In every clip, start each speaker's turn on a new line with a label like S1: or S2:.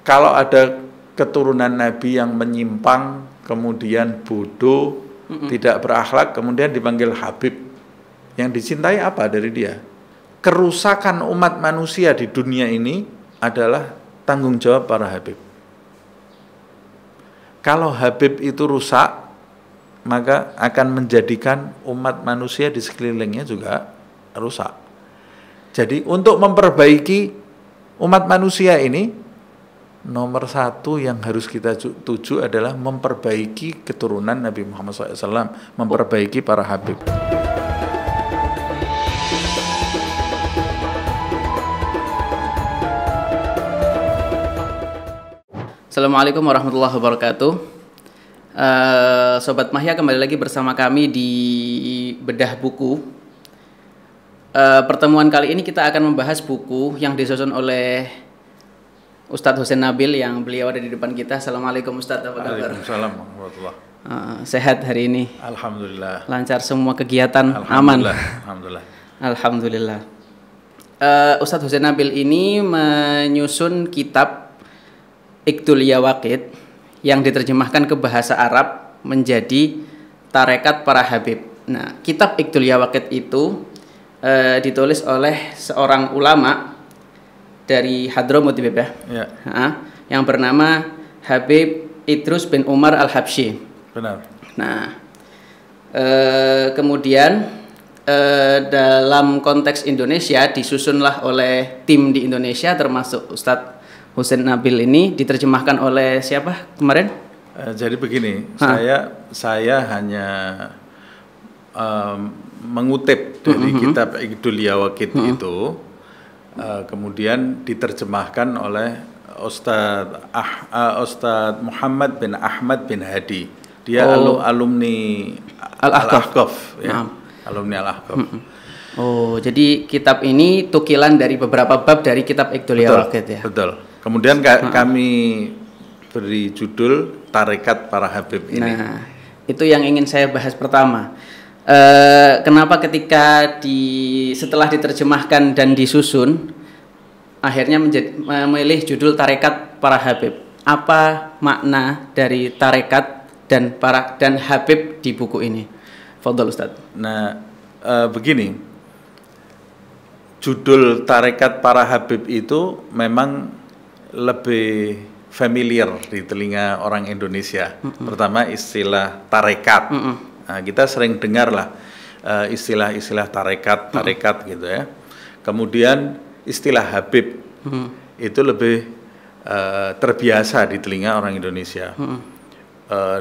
S1: kalau ada keturunan Nabi yang menyimpang, kemudian bodoh, tidak berakhlak, kemudian dipanggil Habib, yang dicintai apa dari dia? Kerusakan umat manusia di dunia ini adalah tanggung jawab para Habib. Kalau Habib itu rusak, maka akan menjadikan umat manusia di sekelilingnya juga rusak. Jadi untuk memperbaiki umat manusia ini, nomor satu yang harus kita tuju adalah memperbaiki keturunan Nabi Muhammad SAW, memperbaiki para Habib.
S2: Assalamualaikum warahmatullahi wabarakatuh. Sobat Mahya, kembali lagi bersama kami di Bedah Buku. Pertemuan kali ini kita akan membahas buku yang disusun oleh Ustadz Husain Nabil, yang beliau ada di depan kita. Assalamualaikum Ustadz, apa kabar?
S1: Waalaikumsalam warahmatullahi.
S2: Sehat hari ini?
S1: Alhamdulillah.
S2: Lancar semua kegiatan?
S1: Alhamdulillah.
S2: Aman? Alhamdulillah. Ustadz Husain Nabil ini menyusun kitab Iqdul Yawaqid yang diterjemahkan ke bahasa Arab menjadi Tarekat Para Habib. Nah, kitab Iqdul Yawaqid itu ditulis oleh seorang ulama dari Hadramut ya. Yang bernama Habib Idrus bin Umar Al-Habsyi.
S1: Benar.
S2: Nah, kemudian dalam konteks Indonesia disusunlah oleh tim di Indonesia, termasuk Ustadz Husain Nabil ini. Diterjemahkan oleh siapa kemarin?
S1: Jadi begini, saya hanya mengutip dari kitab Iqdul Yawaqid itu, kemudian diterjemahkan oleh Ustadz Muhammad bin Ahmad bin Hadi. Dia alumni Al-Ahqaf, ya. Alumni Al-Ahqaf.
S2: Oh, jadi kitab ini tukilan dari beberapa bab dari kitab Iqdul Yawaqid ya.
S1: Betul. Kemudian kami beri judul Tarekat Para Habib ini.
S2: Nah, itu yang ingin saya bahas pertama. Kenapa ketika setelah diterjemahkan dan disusun, akhirnya memilih judul Tarekat Para Habib? Apa makna dari tarekat dan Habib di buku ini? Fadhol Ustaz.
S1: Nah, begini, judul Tarekat Para Habib itu memang lebih familiar di telinga orang Indonesia. Pertama, istilah tarekat. Nah, kita sering dengar lah istilah-istilah tarekat gitu ya. Kemudian istilah Habib itu lebih terbiasa di telinga orang Indonesia,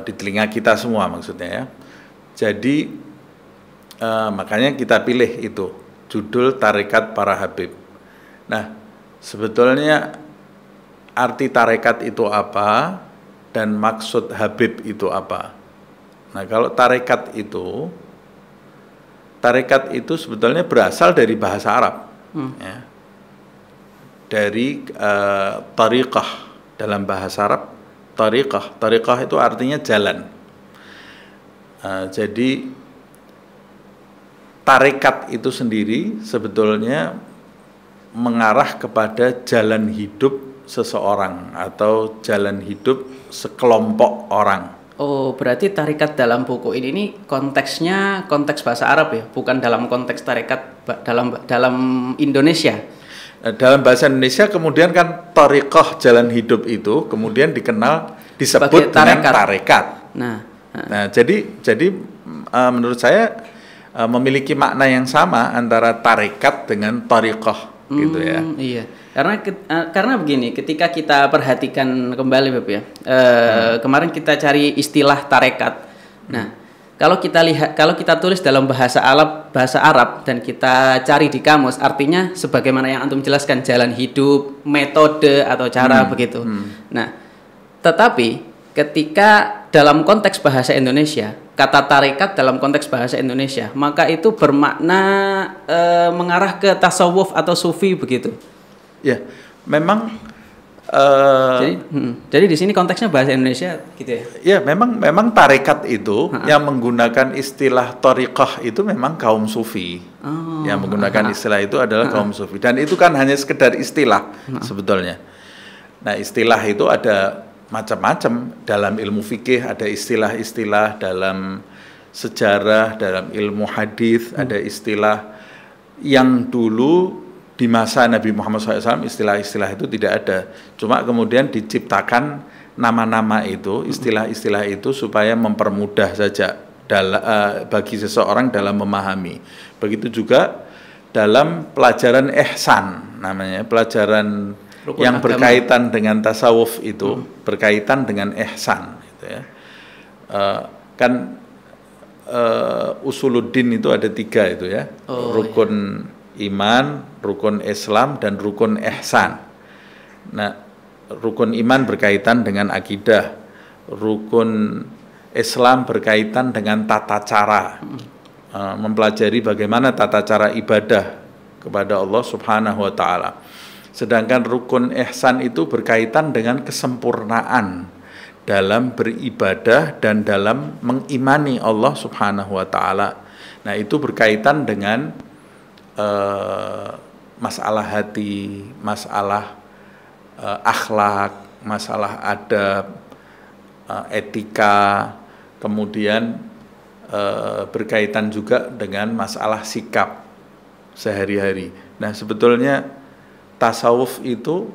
S1: di telinga kita semua maksudnya ya. Jadi makanya kita pilih itu judul Tarekat Para Habib. Nah, sebetulnya arti tarekat itu apa dan maksud Habib itu apa? Nah, kalau tarekat itu sebetulnya berasal dari bahasa Arab, ya. Dari tariqah. Dalam bahasa Arab, tariqah itu artinya jalan. Jadi tarekat itu sendiri sebetulnya mengarah kepada jalan hidup seseorang atau jalan hidup sekelompok orang.
S2: Oh, berarti tarekat dalam buku ini konteksnya konteks bahasa Arab ya, bukan dalam konteks tarekat dalam Indonesia.
S1: Dalam bahasa Indonesia kemudian kan tariqah jalan hidup itu kemudian disebut dengan tarekat. Nah, jadi menurut saya memiliki makna yang sama antara tarekat dengan tariqah gitu ya.
S2: Iya. Karena begini, ketika kita perhatikan kembali Bapak ya, kemarin kita cari istilah tarekat. Nah, kalau kita tulis dalam bahasa Arab dan kita cari di kamus, artinya sebagaimana yang antum jelaskan, jalan hidup, metode atau cara begitu. Nah, tetapi ketika dalam konteks bahasa Indonesia, kata tarekat dalam konteks bahasa Indonesia, maka itu bermakna mengarah ke tasawuf atau sufi begitu.
S1: Ya, memang.
S2: Jadi di sini konteksnya bahasa Indonesia, gitu ya?
S1: Ya, memang tarekat itu yang menggunakan istilah tariqah itu memang kaum sufi. Yang menggunakan istilah itu adalah kaum sufi. Dan itu kan hanya sekedar istilah sebetulnya. Nah, istilah itu ada macam-macam. Dalam ilmu fikih ada istilah-istilah, dalam sejarah, dalam ilmu hadis ada istilah yang dulu di masa Nabi Muhammad SAW istilah-istilah itu tidak ada. Cuma kemudian diciptakan nama-nama itu, istilah-istilah itu supaya mempermudah saja bagi seseorang dalam memahami. Begitu juga dalam pelajaran ihsan, namanya pelajaran rukun yang agama, berkaitan dengan tasawuf itu berkaitan dengan ihsan, gitu ya. Usuluddin itu ada 3 itu ya, rukun iman, rukun Islam, dan rukun ihsan. Nah, rukun iman berkaitan dengan akidah, rukun Islam berkaitan dengan tata cara, mempelajari bagaimana tata cara ibadah kepada Allah Subhanahu wa Ta'ala. Sedangkan rukun ihsan itu berkaitan dengan kesempurnaan dalam beribadah dan dalam mengimani Allah Subhanahu wa Ta'ala. Nah, itu berkaitan dengan masalah hati, masalah akhlak, masalah adab, etika, kemudian berkaitan juga dengan masalah sikap sehari-hari. Nah, sebetulnya tasawuf itu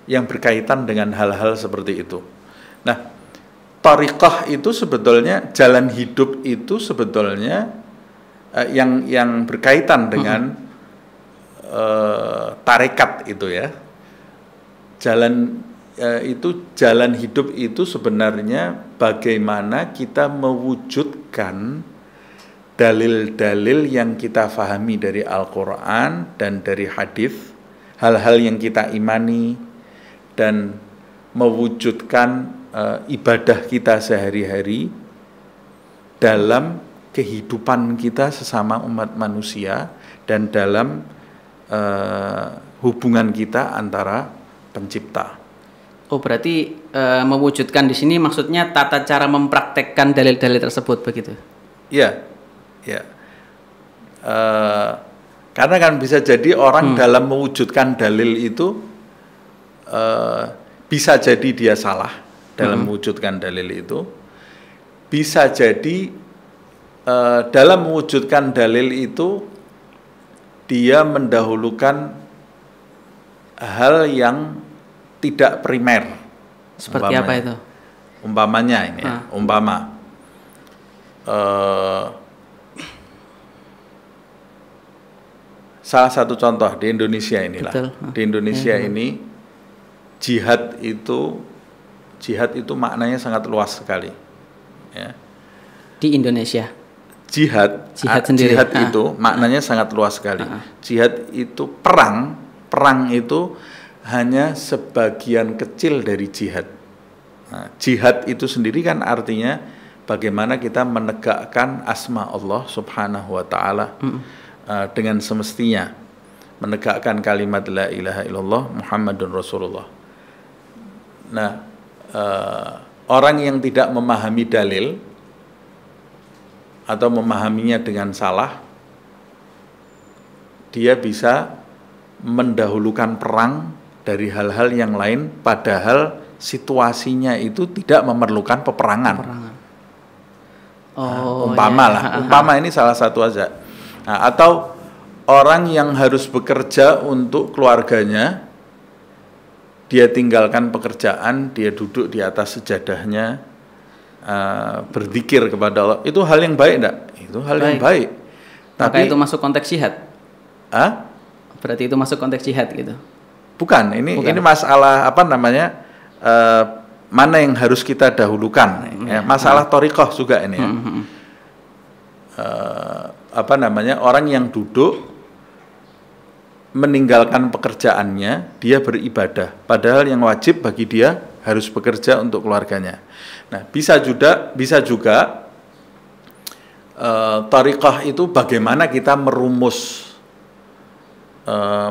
S1: yang berkaitan dengan hal-hal seperti itu. Nah, thariqah itu sebetulnya, jalan hidup itu sebetulnya yang berkaitan dengan tarekat itu ya. Jalan hidup itu sebenarnya bagaimana kita mewujudkan dalil-dalil yang kita fahami dari Al-Quran dan dari hadis, hal-hal yang kita imani, dan mewujudkan ibadah kita sehari-hari dalam kehidupan kita sesama umat manusia dan dalam hubungan kita antara pencipta.
S2: Oh, berarti mewujudkan di sini maksudnya tata cara mempraktekkan dalil-dalil tersebut begitu?
S1: Iya, ya. Karena kan bisa jadi orang dalam mewujudkan dalil itu bisa jadi dia salah dalam mewujudkan dalil itu, bisa jadi dalam mewujudkan dalil itu dia mendahulukan hal yang tidak primer.
S2: Seperti apa itu?
S1: Umpamanya ini ya, salah satu contoh di Indonesia inilah. Betul. Di Indonesia ini jihad itu maknanya sangat luas sekali. Ya.
S2: Di Indonesia.
S1: Jihad sendiri. Jihad itu maknanya sangat luas sekali. Jihad itu perang itu hanya sebagian kecil dari jihad. Nah, jihad itu sendiri kan artinya bagaimana kita menegakkan asma Allah Subhanahu wa Ta'ala dengan semestinya, menegakkan kalimat la ilaha illallah Muhammadun Rasulullah. Nah, orang yang tidak memahami dalil atau memahaminya dengan salah, dia bisa mendahulukan perang dari hal-hal yang lain, padahal situasinya itu tidak memerlukan peperangan. Umpama ini salah satu aja. Nah, atau orang yang harus bekerja untuk keluarganya, dia tinggalkan pekerjaan, dia duduk di atas sejadahnya, berzikir kepada Allah, itu hal yang baik enggak? Itu hal yang baik.
S2: Tapi itu masuk konteks jihad?
S1: Berarti
S2: itu masuk konteks jihad gitu?
S1: Bukan, ini masalah mana yang harus kita dahulukan? Masalah thariqah juga ini ya. Orang yang duduk meninggalkan pekerjaannya, dia beribadah, padahal yang wajib bagi dia harus bekerja untuk keluarganya. Nah, bisa juga thariqah itu bagaimana kita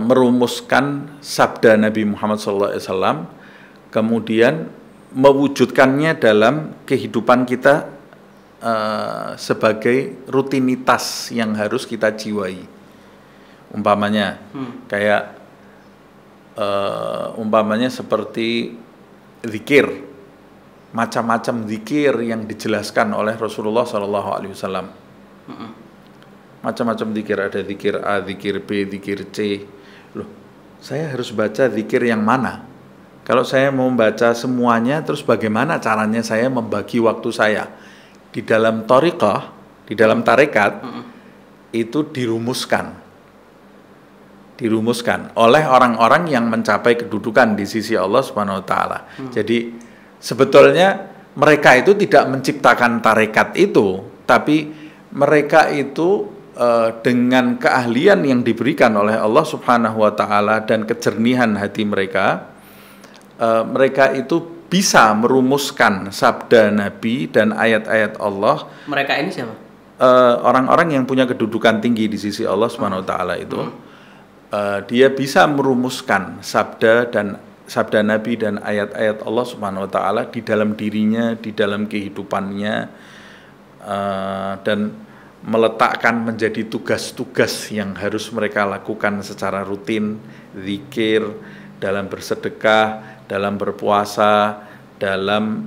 S1: merumuskan sabda Nabi Muhammad SAW, kemudian mewujudkannya dalam kehidupan kita sebagai rutinitas yang harus kita jiwai. Umpamanya kayak umpamanya seperti zikir, macam-macam zikir yang dijelaskan oleh Rasulullah SAW. Macam-macam zikir, ada zikir A, zikir B, zikir C. Loh, saya harus baca zikir yang mana? Kalau saya mau baca semuanya, terus bagaimana caranya saya membagi waktu saya? Di dalam thariqah, di dalam tarekat, itu dirumuskan oleh orang-orang yang mencapai kedudukan di sisi Allah Subhanahu wa taala. Jadi sebetulnya mereka itu tidak menciptakan tarekat itu, tapi mereka itu dengan keahlian yang diberikan oleh Allah Subhanahu wa taala dan kejernihan hati mereka, mereka itu bisa merumuskan sabda Nabi dan ayat-ayat Allah. Mereka ini siapa? Orang-orang yang punya kedudukan tinggi di sisi Allah Subhanahu wa taala itu. Dia bisa merumuskan sabda Nabi dan ayat-ayat Allah Subhanahu wa taala di dalam dirinya, di dalam kehidupannya, dan meletakkan menjadi tugas-tugas yang harus mereka lakukan secara rutin, zikir, dalam bersedekah, dalam berpuasa, dalam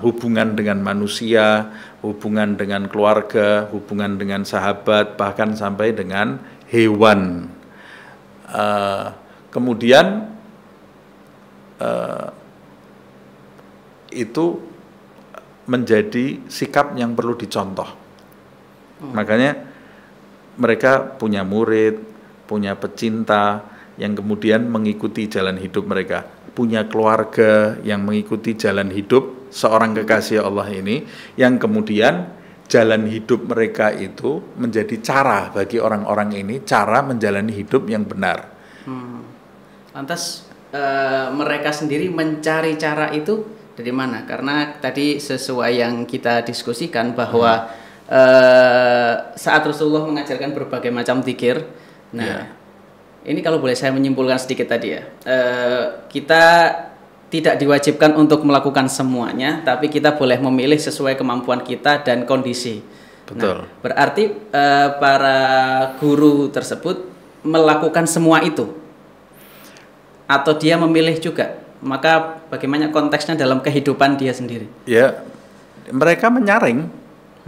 S1: hubungan dengan manusia, hubungan dengan keluarga, hubungan dengan sahabat, bahkan sampai dengan hewan. Kemudian itu menjadi sikap yang perlu dicontoh. Makanya mereka punya murid, punya pecinta yang kemudian mengikuti jalan hidup mereka, punya keluarga yang mengikuti jalan hidup seorang kekasih Allah ini, yang kemudian jalan hidup mereka itu menjadi cara bagi orang-orang ini, cara menjalani hidup yang benar.
S2: Lantas mereka sendiri mencari cara itu dari mana? Karena tadi sesuai yang kita diskusikan bahwa saat Rasulullah mengajarkan berbagai macam zikir, ini kalau boleh saya menyimpulkan sedikit tadi ya, kita tidak diwajibkan untuk melakukan semuanya, tapi kita boleh memilih sesuai kemampuan kita dan kondisi.
S1: Betul.
S2: Nah, berarti para guru tersebut melakukan semua itu, atau dia memilih juga? Maka bagaimana konteksnya dalam kehidupan dia sendiri?
S1: Ya, mereka menyaring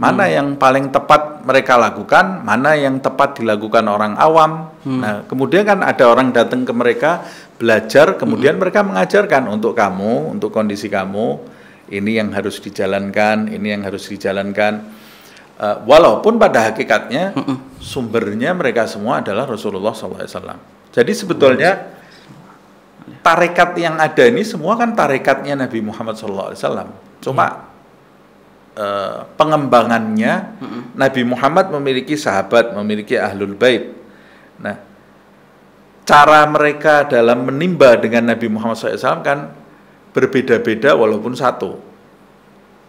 S1: mana yang paling tepat mereka lakukan, mana yang tepat dilakukan orang awam. Nah, kemudian kan ada orang datang ke mereka belajar, kemudian mereka mengajarkan untuk kamu, untuk kondisi kamu, ini yang harus dijalankan, ini yang harus dijalankan. Walaupun pada hakikatnya sumbernya mereka semua adalah Rasulullah SAW. Jadi sebetulnya tarekat yang ada ini semua kan tarekatnya Nabi Muhammad SAW. Cuma pengembangannya Nabi Muhammad memiliki sahabat, memiliki ahlul bait. Nah, cara mereka dalam menimba dengan Nabi Muhammad SAW kan berbeda-beda walaupun satu.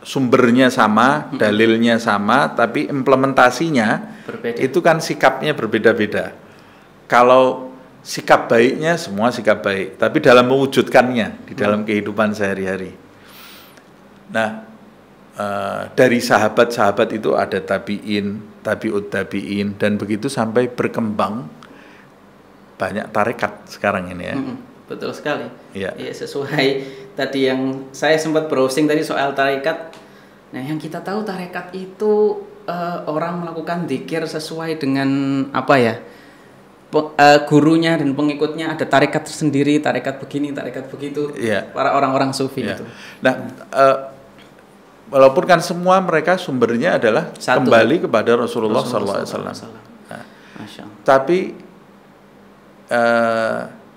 S1: Sumbernya sama, dalilnya sama, tapi implementasinya berbeda. Itu kan sikapnya berbeda-beda. Kalau sikap baiknya semua sikap baik, tapi dalam mewujudkannya di dalam kehidupan sehari-hari. Nah, dari sahabat-sahabat itu ada tabi'in, tabi'ut tabi'in, dan begitu sampai berkembang banyak tarekat sekarang ini ya.
S2: Betul sekali.
S1: Ya.
S2: Ya, sesuai tadi yang saya sempat browsing tadi soal tarekat. Nah, yang kita tahu tarekat itu orang melakukan zikir sesuai dengan apa ya? Gurunya dan pengikutnya ada tarekat tersendiri, tarekat begini, tarekat begitu.
S1: Ya.
S2: Para orang-orang sufi itu.
S1: Nah, walaupun kan semua mereka sumbernya adalah kembali kepada Rasulullah SAW. Nah, tapi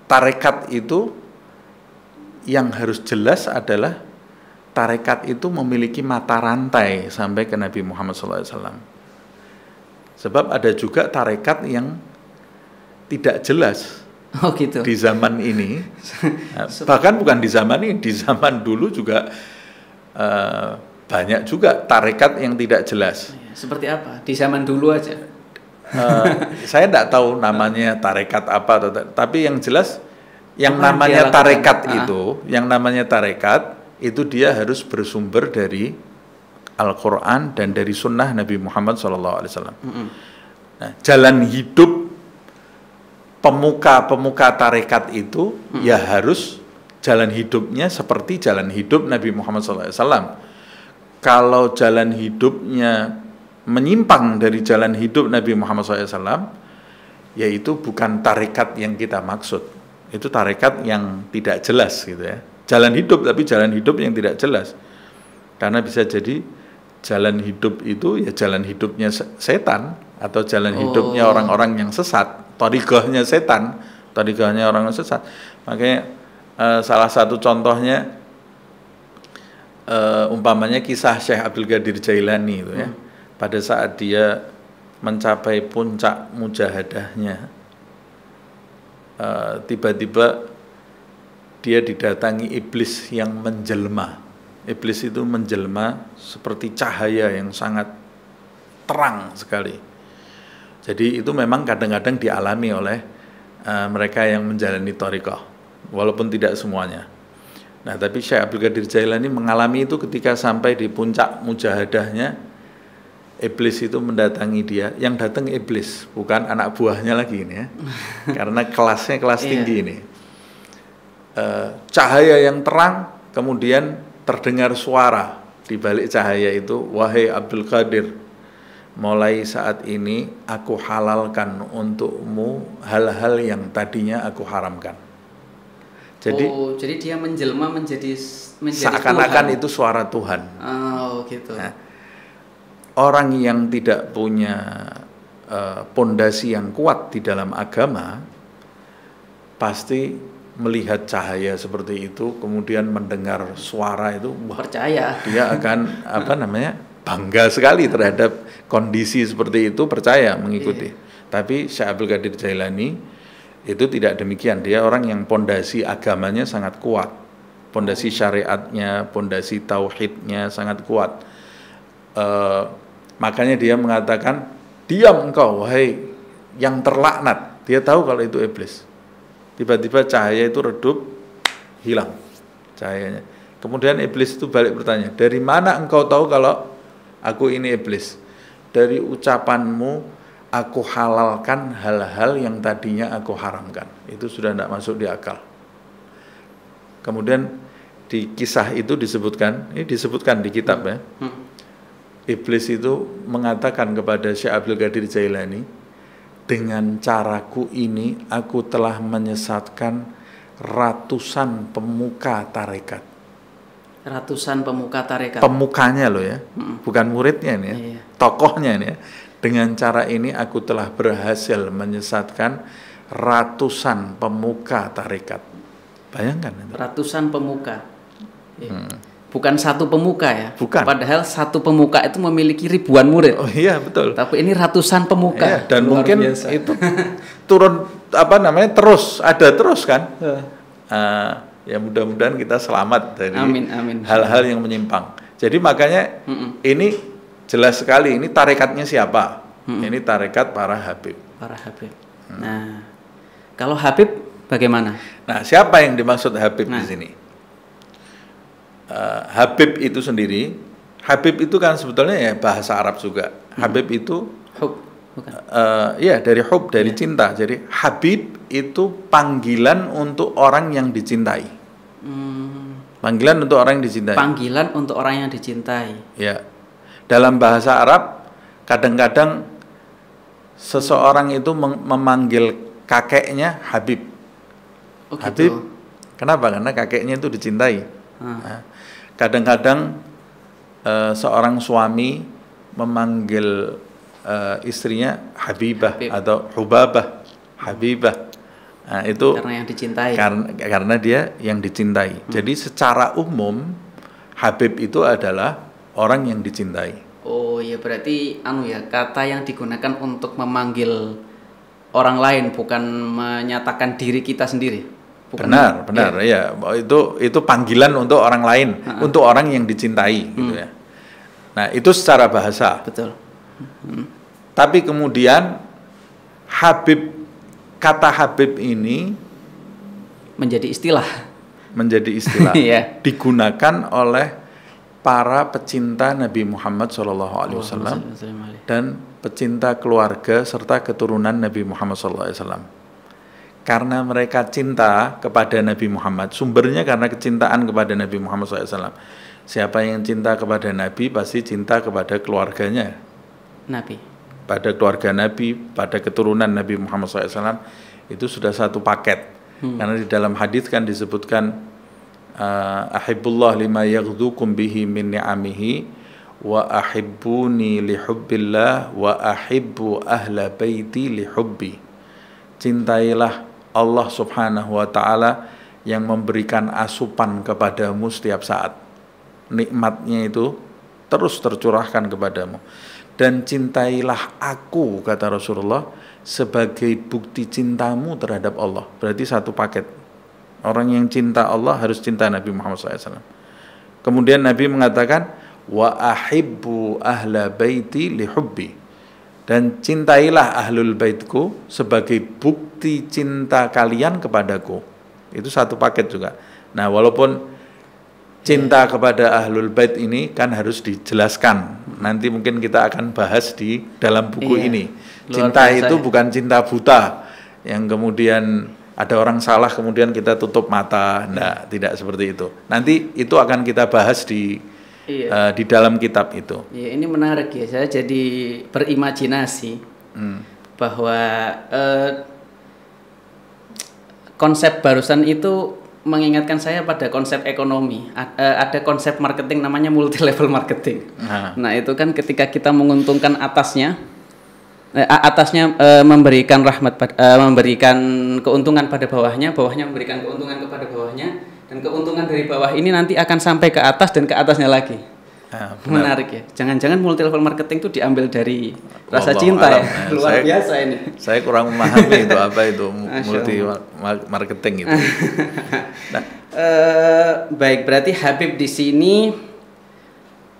S1: tarekat itu yang harus jelas adalah tarekat itu memiliki mata rantai sampai ke Nabi Muhammad SAW. Sebab ada juga tarekat yang tidak jelas
S2: gitu.
S1: Di zaman ini. Bahkan bukan di zaman ini, di zaman dulu juga banyak juga tarekat yang tidak jelas.
S2: Seperti apa? Di zaman dulu aja.
S1: Saya tidak tahu namanya tarekat apa, tapi yang jelas yang namanya tarekat itu, dia harus bersumber dari Al-Quran dan dari Sunnah Nabi Muhammad SAW. Nah, jalan hidup pemuka tarekat itu ya harus jalan hidupnya seperti jalan hidup Nabi Muhammad SAW. Kalau jalan hidupnya menyimpang dari jalan hidup Nabi Muhammad SAW, yaitu bukan tarekat yang kita maksud. Itu tarekat yang tidak jelas gitu ya. Jalan hidup, tapi jalan hidup yang tidak jelas. Karena bisa jadi jalan hidup itu ya jalan hidupnya setan, atau jalan hidupnya orang-orang yang sesat, thariqahnya setan, thariqahnya orang yang sesat. Makanya salah satu contohnya umpamanya kisah Syekh Abdul Qadir Jailani itu ya. Pada saat dia mencapai puncak mujahadahnya, tiba-tiba dia didatangi iblis yang menjelma. Iblis itu menjelma seperti cahaya yang sangat terang sekali. Jadi itu memang kadang-kadang dialami oleh mereka yang menjalani thariqah, walaupun tidak semuanya. Nah, tapi Syekh Abdul Qadir Jailani mengalami itu ketika sampai di puncak mujahadahnya. Iblis itu mendatangi dia, yang datang iblis, bukan anak buahnya lagi ini ya, karena kelasnya kelas tinggi ini. Cahaya yang terang, kemudian terdengar suara di balik cahaya itu, wahai Abdul Qadir, mulai saat ini aku halalkan untukmu hal-hal yang tadinya aku haramkan. Jadi
S2: dia menjelma menjadi
S1: seakan-akan itu suara Tuhan.
S2: Oh, gitu.
S1: Nah, orang yang tidak punya pondasi yang kuat di dalam agama pasti melihat cahaya seperti itu, kemudian mendengar suara itu,
S2: percaya.
S1: Dia akan bangga sekali terhadap kondisi seperti itu, percaya mengikuti. Tapi Syekh Abdul Qadir Jailani itu tidak demikian. Dia orang yang pondasi agamanya sangat kuat, pondasi syariatnya, pondasi tauhidnya sangat kuat. Makanya dia mengatakan, diam engkau wahai yang terlaknat. Dia tahu kalau itu iblis. Tiba-tiba cahaya itu redup, hilang cahayanya. Kemudian iblis itu balik bertanya, dari mana engkau tahu kalau aku ini iblis? Dari ucapanmu, aku halalkan hal-hal yang tadinya aku haramkan. Itu sudah tidak masuk di akal. Kemudian di kisah itu disebutkan, ini disebutkan di kitab ya. Iblis itu mengatakan kepada Syekh Abdul Qadir Jailani, dengan caraku ini aku telah menyesatkan ratusan pemuka tarekat.
S2: Ratusan pemuka tarekat.
S1: Pemukanya loh ya, bukan muridnya ini ya, tokohnya ini ya. Dengan cara ini aku telah berhasil menyesatkan ratusan pemuka tarekat. Bayangkan itu.
S2: Ratusan pemuka. Bukan satu pemuka ya.
S1: Bukan.
S2: Padahal satu pemuka itu memiliki ribuan murid.
S1: Oh iya betul.
S2: Tapi ini ratusan pemuka.
S1: Iya, dan
S2: luar
S1: mungkin
S2: biasa.
S1: itu turun terus ada terus kan. Ya mudah-mudahan kita selamat dari hal-hal yang menyimpang. Jadi makanya ini jelas sekali ini tarekatnya siapa? Ini tarekat para Habib.
S2: Para Habib. Nah, kalau Habib bagaimana?
S1: Nah, siapa yang dimaksud Habib di sini? Habib itu sendiri, Habib itu kan sebetulnya ya bahasa Arab juga. Habib itu
S2: hub, bukan?
S1: Ya dari hub, dari cinta. Jadi Habib itu panggilan untuk orang yang dicintai. Panggilan untuk orang yang dicintai.
S2: Panggilan untuk orang yang dicintai.
S1: Ya, dalam bahasa Arab kadang-kadang seseorang itu memanggil kakeknya Habib.
S2: Oh, gitu.
S1: Habib, kenapa? Karena kakeknya itu dicintai. Nah, kadang-kadang seorang suami memanggil istrinya Habibah atau Hubabah, Habibah. Nah, itu
S2: karena yang dicintai.
S1: Karena dia yang dicintai. Jadi secara umum Habib itu adalah orang yang dicintai.
S2: Oh ya, berarti kata yang digunakan untuk memanggil orang lain, bukan menyatakan diri kita sendiri. Bukan
S1: Benar ya. Itu panggilan untuk orang lain, untuk orang yang dicintai gitu ya. Nah, itu secara bahasa.
S2: Betul.
S1: Tapi kemudian kata Habib ini
S2: menjadi istilah
S1: digunakan oleh para pecinta Nabi Muhammad SAW dan pecinta keluarga serta keturunan Nabi Muhammad SAW. karena mereka cinta kepada Nabi Muhammad. Sumbernya karena kecintaan kepada Nabi Muhammad SAW. Siapa yang cinta kepada Nabi pasti cinta kepada keluarganya,
S2: Nabi,
S1: pada keluarga Nabi, pada keturunan Nabi Muhammad SAW. Itu sudah satu paket. Karena di dalam hadis kan disebutkan ahibbullah lima yaghdukum bihi min ni'amihi wa ahibbuni li hubbillah wa ahibbu ahla baiti li hubbi. Cintailah Allah Subhanahu wa taala yang memberikan asupan kepadamu setiap saat. Nikmatnya itu terus tercurahkan kepadamu. Dan cintailah aku, kata Rasulullah, sebagai bukti cintamu terhadap Allah. Berarti satu paket. Orang yang cinta Allah harus cinta Nabi Muhammad SAW. Kemudian Nabi mengatakan, wa ahibbu ahla baiti li hubbi. Dan cintailah ahlul baitku sebagai bukti cinta kalian kepadaku. Itu satu paket juga. Nah, walaupun cinta kepada ahlul bait ini kan harus dijelaskan. Nanti mungkin kita akan bahas di dalam buku ini. Cinta itu bukan cinta buta yang kemudian ada orang salah kemudian kita tutup mata. Nah, tidak seperti itu. Nanti itu akan kita bahas di dalam kitab itu.
S2: Iya, ini menarik ya. Saya jadi berimajinasi bahwa konsep barusan itu mengingatkan saya pada konsep ekonomi. Ada konsep marketing namanya multi level marketing. Nah, itu kan ketika kita menguntungkan atasnya memberikan memberikan keuntungan pada bawahnya, bawahnya memberikan keuntungan kepada bawahnya, dan keuntungan dari bawah ini nanti akan sampai ke atas dan ke atasnya lagi. Menarik ya. Jangan-jangan multi level marketing itu diambil dari rasa cinta ya. Luar biasa ini.
S1: Saya kurang memahami itu apa itu multi marketing itu.
S2: Nah, baik, berarti Habib di sini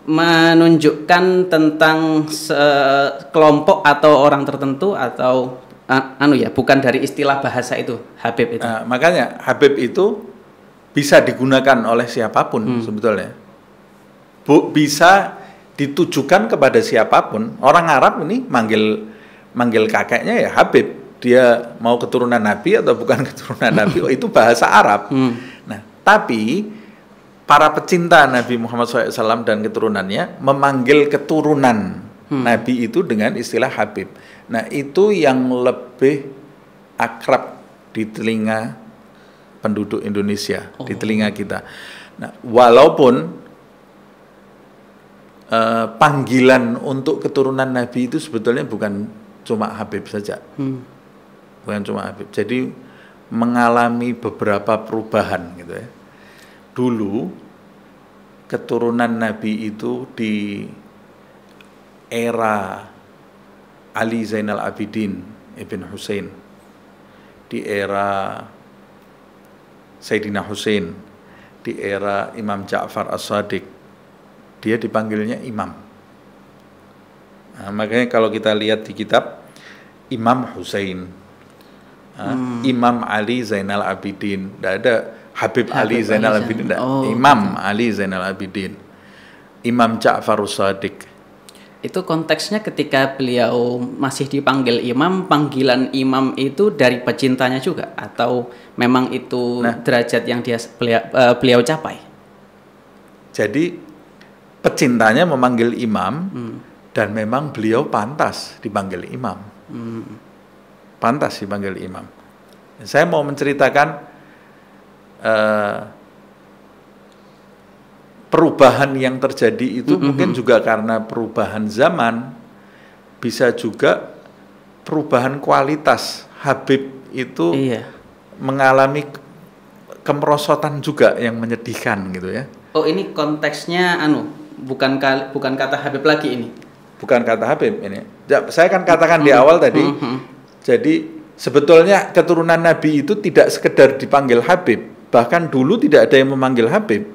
S2: menunjukkan tentang kelompok atau orang tertentu atau bukan dari istilah bahasa itu Habib itu.
S1: Makanya Habib itu bisa digunakan oleh siapapun sebetulnya. Bisa ditujukan kepada siapapun. Orang Arab ini manggil kakeknya ya Habib. Dia mau keturunan Nabi atau bukan keturunan Nabi, itu bahasa Arab. Nah, tapi para pecinta Nabi Muhammad SAW dan keturunannya memanggil keturunan Nabi itu dengan istilah Habib. Nah, itu yang lebih akrab di telinga penduduk Indonesia, di telinga kita. Nah, walaupun panggilan untuk keturunan Nabi itu sebetulnya bukan cuma Habib saja, bukan cuma Habib. Jadi mengalami beberapa perubahan gitu ya. Dulu keturunan Nabi itu di era Ali Zainal Abidin Ibn Husain, di era Sayyidina Husain, di era Imam Ja'far As-Sadiq, dia dipanggilnya imam. Nah, makanya kalau kita lihat di kitab Imam Husain, Imam Ali Zainal Abidin, tidak ada Habib Ali Zainal Abidin, Imam Ali Zainal Abidin, Imam Ja'far As-Sadiq.
S2: Itu konteksnya ketika beliau masih dipanggil imam, panggilan imam itu dari pecintanya juga atau memang itu derajat yang beliau capai?
S1: Jadi pecintanya memanggil imam dan memang beliau pantas dipanggil imam. Pantas dipanggil imam. Saya mau menceritakan perubahan yang terjadi itu mungkin juga karena perubahan zaman, bisa juga perubahan kualitas. Habib itu mengalami kemerosotan juga yang menyedihkan gitu ya.
S2: Oh, ini konteksnya bukan kata Habib lagi ini.
S1: Bukan kata Habib ini. Saya kan katakan di awal tadi. Jadi sebetulnya keturunan Nabi itu tidak sekedar dipanggil Habib, bahkan dulu tidak ada yang memanggil Habib.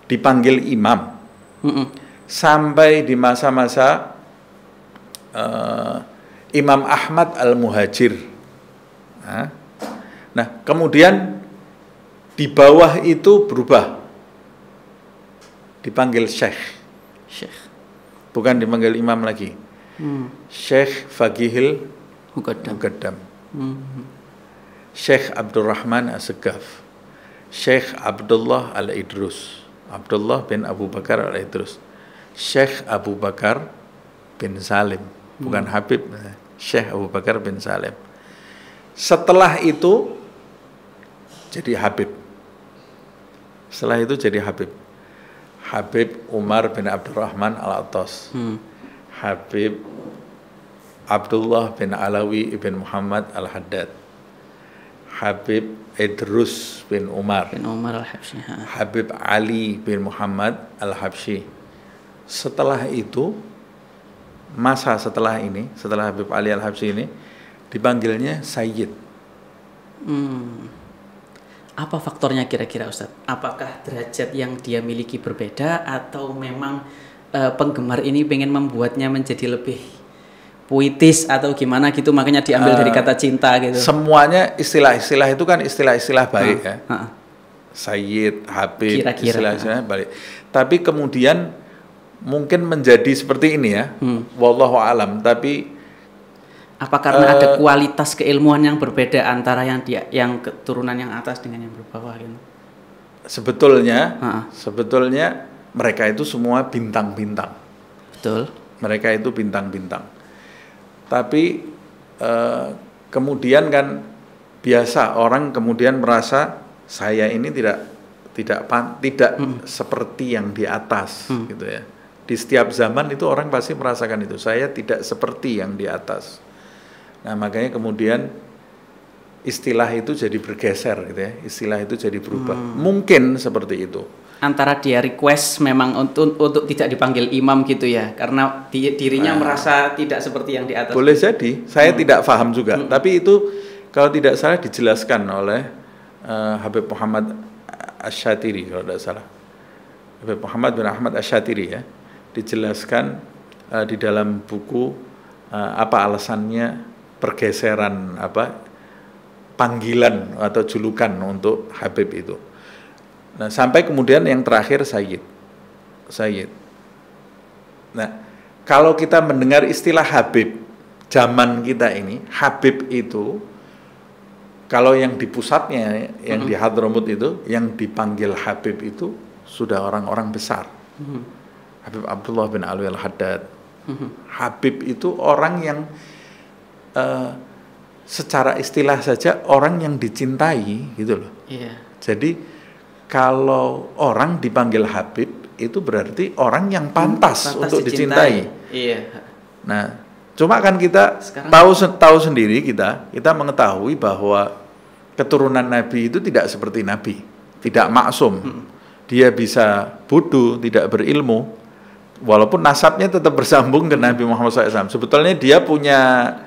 S1: Dipanggil imam. Sampai di masa-masa Imam Ahmad Al-Muhajir. Nah, kemudian di bawah itu berubah, dipanggil Syekh. Bukan dipanggil imam lagi. Syekh Faqihil Muqaddam. Syekh Abdurrahman As-Segaf, Syekh Abdullah Al-Idrus, Abdullah bin Abu Bakar Al-Idrus, Syekh Abu Bakar bin Salim, bukan Habib, Syekh Abu Bakar bin Salim. Setelah itu jadi Habib. Setelah itu jadi Habib. Habib Umar bin Abdurrahman Al-Attas, Habib Abdullah bin Alawi ibn Muhammad Al-Haddad, Habib Idrus bin Umar
S2: Al-Habsyi,
S1: Habib Ali bin Muhammad Al-Habsyi. Setelah itu, masa setelah ini, setelah Habib Ali Al-Habsyi ini, dipanggilnya Sayyid.
S2: Apa faktornya kira-kira Ustadz? Apakah derajat yang dia miliki berbeda atau memang penggemar ini pengen membuatnya menjadi lebih puitis atau gimana gitu, makanya diambil dari kata cinta gitu?
S1: Semuanya istilah-istilah itu kan istilah-istilah baik ya. Sayyid, Habib, istilah-istilah baik. Tapi kemudian mungkin menjadi seperti ini ya. Wallahu alam, tapi
S2: apa karena ada kualitas keilmuan yang berbeda antara yang keturunan yang atas dengan yang berbawah gitu?
S1: Sebetulnya mereka itu semua bintang-bintang.
S2: Betul.
S1: Mereka itu bintang-bintang. Tapi kemudian kan biasa orang kemudian merasa saya ini tidak seperti yang di atas gitu ya. Di setiap zaman itu orang pasti merasakan itu. Saya tidak seperti yang di atas. Nah, makanya kemudian istilah itu jadi bergeser gitu ya. Istilah itu jadi berubah. Mungkin seperti itu. Antara
S2: dia request memang untuk tidak dipanggil imam gitu ya, karena dirinya merasa tidak seperti yang di atas.
S1: Boleh jadi. Saya tidak paham juga. Tapi itu kalau tidak salah dijelaskan oleh Habib Muhammad Asy-Syatiri kalau tidak salah. Habib Muhammad bin Ahmad Asy-Syatiri ya. Dijelaskan di dalam buku apa alasannya pergeseran panggilan atau julukan untuk Habib itu. Nah, sampai kemudian yang terakhir Sayyid. Nah, kalau kita mendengar istilah Habib zaman kita ini, Habib itu kalau yang di pusatnya, yang di Hadramut itu, yang dipanggil Habib itu sudah orang-orang besar. Habib Abdullah bin Alwi Al-Haddad. Habib itu orang yang secara istilah saja orang yang dicintai gitu loh. Jadi kalau orang dipanggil Habib itu berarti orang yang pantas untuk dicintai. Nah, cuma kan kita tahu sendiri, kita mengetahui bahwa keturunan Nabi itu tidak seperti Nabi, tidak maksum. Dia bisa bodoh, tidak berilmu, walaupun nasabnya tetap bersambung ke Nabi Muhammad SAW. Sebetulnya dia punya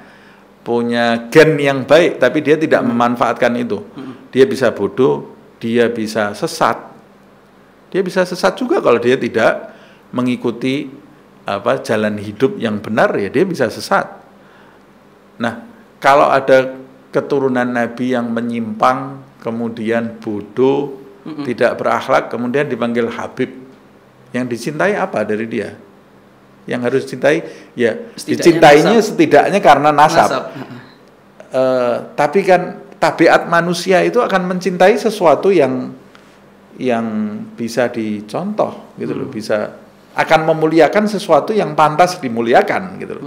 S1: gen yang baik, tapi dia tidak memanfaatkan itu. Dia bisa bodoh, dia bisa sesat. Dia bisa sesat juga kalau dia tidak mengikuti jalan hidup yang benar, ya dia bisa sesat. Nah, kalau ada keturunan Nabi yang menyimpang, kemudian bodoh, tidak berakhlak, kemudian dipanggil Habib, yang dicintai apa dari dia? Yang harus dicintai, ya dicintainya setidaknya karena nasab. Tapi kan tabiat manusia itu akan mencintai sesuatu yang bisa dicontoh gitu loh, bisa akan memuliakan sesuatu yang pantas dimuliakan gitu loh.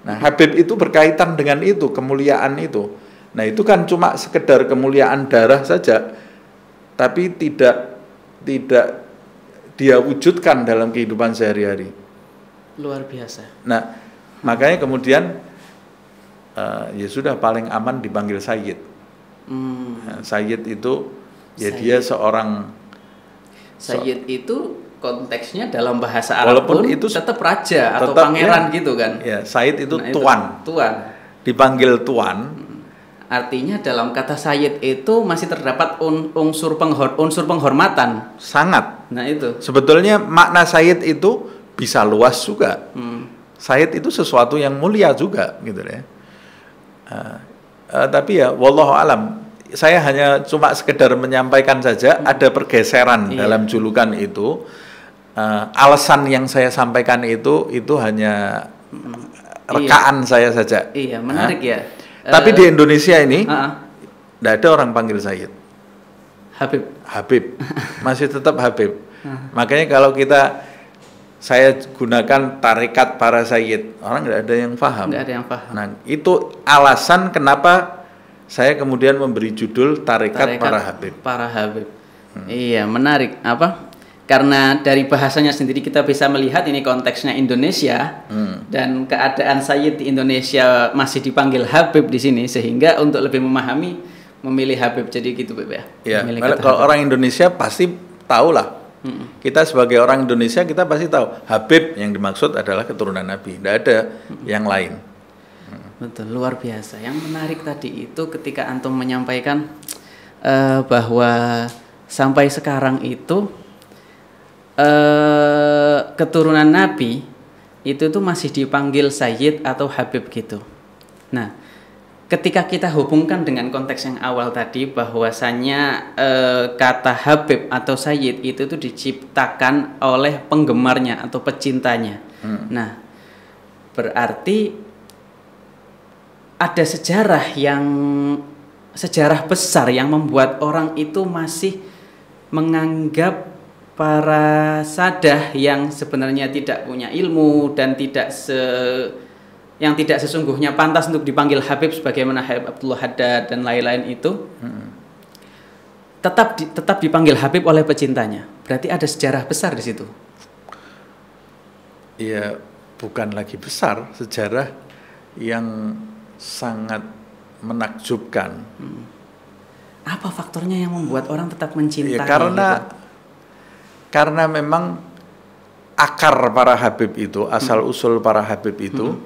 S1: Nah, Habib itu berkaitan dengan itu, kemuliaan itu. Nah, itu kan cuma sekedar kemuliaan darah saja, tapi tidak dia wujudkan dalam kehidupan sehari-hari.
S2: Luar biasa.
S1: Nah, makanya kemudian ya sudah paling aman dipanggil Sayyid. Nah, Sayyid itu ya Sayyid. Dia seorang
S2: Sayyid itu konteksnya dalam bahasa Arab
S1: walaupun
S2: pun
S1: itu
S2: tetap raja atau pangeran gitu kan.
S1: Ya, Sayyid itu tuan. Dipanggil tuan.
S2: Artinya dalam kata Sayyid itu masih terdapat unsur penghormatan.
S1: Sangat.
S2: Nah, itu.
S1: Sebetulnya makna Sayyid itu bisa luas juga. Sayyid itu sesuatu yang mulia juga gitu ya. Tapi ya wallahu alam, saya hanya cuma sekedar menyampaikan saja ada pergeseran dalam julukan itu. Alasan yang saya sampaikan itu hanya rekaan saya saja.
S2: Iya, menarik ya.
S1: Tapi di Indonesia ini Tidak ada orang panggil Sayyid. Habib. Masih tetap Habib. Makanya kalau saya gunakan tarekat para Sayyid, orang nggak ada yang paham.
S2: Nggak ada yang paham.
S1: Nah, itu alasan kenapa saya kemudian memberi judul tarekat para Habib.
S2: Para Habib. Iya, menarik. Karena dari bahasanya sendiri kita bisa melihat ini konteksnya Indonesia dan keadaan Sayyid di Indonesia masih dipanggil Habib di sini, sehingga untuk lebih memahami memilih Habib. Jadi gitu, Beb ya.
S1: Iya. Kalau orang Indonesia pasti tahu lah. Kita sebagai orang Indonesia kita pasti tahu Habib yang dimaksud adalah keturunan Nabi. Tidak ada yang lain.
S2: Betul, luar biasa. Yang menarik tadi itu ketika antum menyampaikan bahwa sampai sekarang itu keturunan Nabi itu tuh masih dipanggil Sayyid atau Habib gitu. Nah, ketika kita hubungkan dengan konteks yang awal tadi bahwasanya kata Habib atau Sayyid itu tuh diciptakan oleh penggemarnya atau pecintanya. Nah, berarti ada sejarah besar yang membuat orang itu masih menganggap para sadah yang sebenarnya tidak punya ilmu dan yang tidak sesungguhnya pantas untuk dipanggil Habib sebagaimana Habib Abdullah Haddad dan lain-lain itu tetap dipanggil Habib oleh pecintanya. Berarti ada sejarah besar di situ.
S1: Iya, bukan lagi besar, sejarah yang sangat menakjubkan.
S2: Apa faktornya yang membuat orang tetap mencintai?
S1: Ya, karena memang akar para Habib itu, asal usul para Habib itu,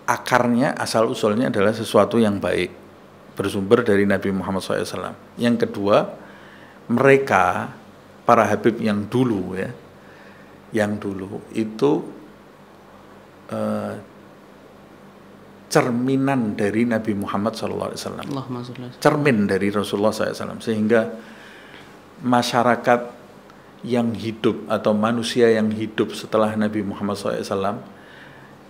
S1: akarnya, asal usulnya adalah sesuatu yang baik, bersumber dari Nabi Muhammad SAW. Yang kedua, mereka para Habib yang dulu itu cerminan dari Nabi Muhammad SAW, cermin dari Rasulullah SAW, sehingga masyarakat yang hidup atau manusia yang hidup setelah Nabi Muhammad SAW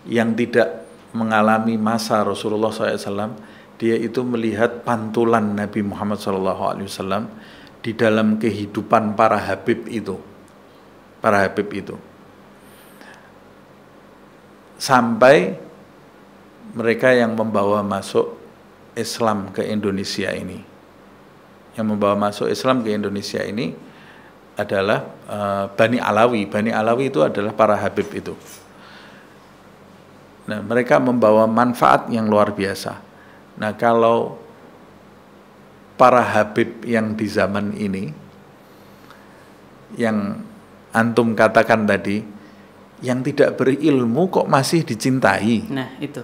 S1: yang tidak mengalami masa Rasulullah SAW, dia itu melihat pantulan Nabi Muhammad SAW di dalam kehidupan para Habib itu, sampai mereka yang membawa masuk Islam ke Indonesia ini. Yang membawa masuk Islam ke Indonesia ini adalah Bani Alawi. Bani Alawi itu adalah para Habib itu. Nah, mereka membawa manfaat yang luar biasa. Nah, kalau para Habib yang di zaman ini, yang antum katakan tadi, yang tidak berilmu kok masih dicintai.
S2: Nah, itu.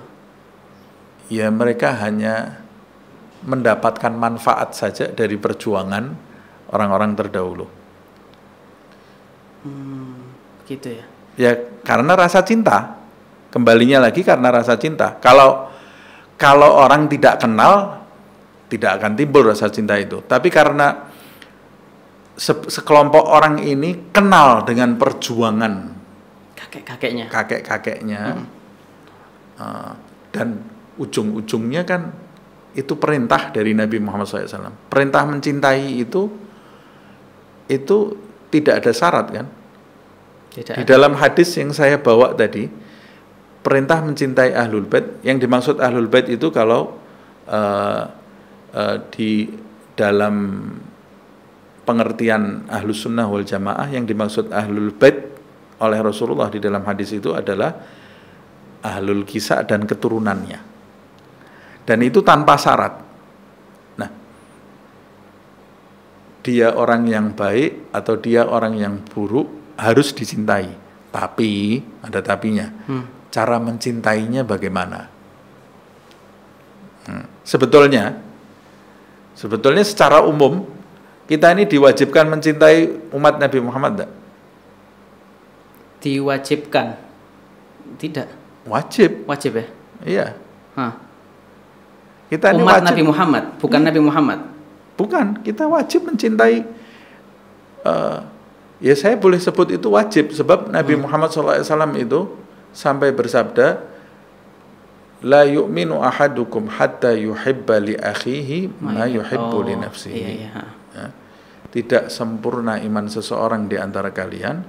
S1: Ya, mereka hanya mendapatkan manfaat saja dari perjuangan orang-orang terdahulu.
S2: Gitu ya.
S1: Ya, karena rasa cinta. Kembalinya lagi karena rasa cinta. Kalau orang tidak kenal, tidak akan timbul rasa cinta itu. Tapi karena sekelompok orang ini kenal dengan perjuangan kakek-kakeknya, dan ujung-ujungnya kan itu perintah dari Nabi Muhammad SAW. Perintah mencintai itu tidak ada syarat kan? Di dalam hadis yang saya bawa tadi, perintah mencintai Ahlul Bait, yang dimaksud Ahlul Bait itu kalau di dalam pengertian Ahlus Sunnah wal Jamaah, yang dimaksud Ahlul Bait oleh Rasulullah di dalam hadis itu adalah Ahlul Kisah dan keturunannya. Dan itu tanpa syarat. Nah, dia orang yang baik atau dia orang yang buruk harus dicintai. Tapi, ada tapinya. Cara mencintainya bagaimana? Sebetulnya secara umum kita ini diwajibkan mencintai umat Nabi Muhammad enggak?
S2: Diwajibkan? Tidak.
S1: Wajib ya? Iya. Kita ini
S2: umat
S1: wajib.
S2: Nabi Muhammad, bukan Nabi Muhammad.
S1: Bukan, kita wajib mencintai. Ya saya boleh sebut itu wajib, sebab Nabi Muhammad SAW itu sampai bersabda, la yu'minu ahadukum hatta yuhibba li akhihi ma yuhibbu li nafsihi. Ya. Tidak sempurna iman seseorang di antara kalian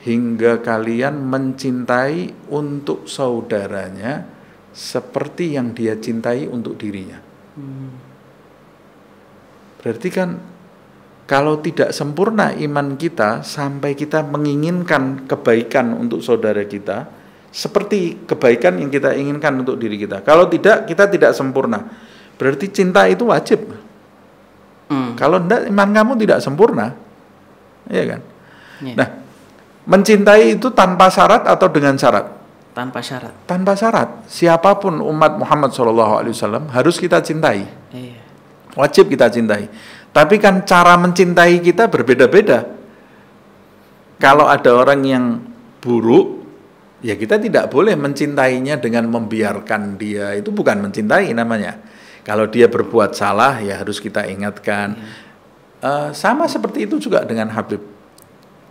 S1: hingga kalian mencintai untuk saudaranya seperti yang dia cintai untuk dirinya. Berarti kan kalau tidak sempurna iman kita sampai kita menginginkan kebaikan untuk saudara kita seperti kebaikan yang kita inginkan untuk diri kita. Kalau tidak, kita tidak sempurna. Berarti cinta itu wajib. Kalau tidak, iman kamu tidak sempurna. Iya kan?
S2: Yeah.
S1: Nah, mencintai itu tanpa syarat atau dengan syarat?
S2: Tanpa syarat.
S1: Tanpa syarat. Siapapun umat Muhammad SAW harus kita cintai.
S2: Iya.
S1: Wajib kita cintai. Tapi kan cara mencintai kita berbeda-beda. Kalau ada orang yang buruk, ya kita tidak boleh mencintainya dengan membiarkan dia. Itu bukan mencintai namanya. Kalau dia berbuat salah, ya harus kita ingatkan. Sama seperti itu juga dengan Habib.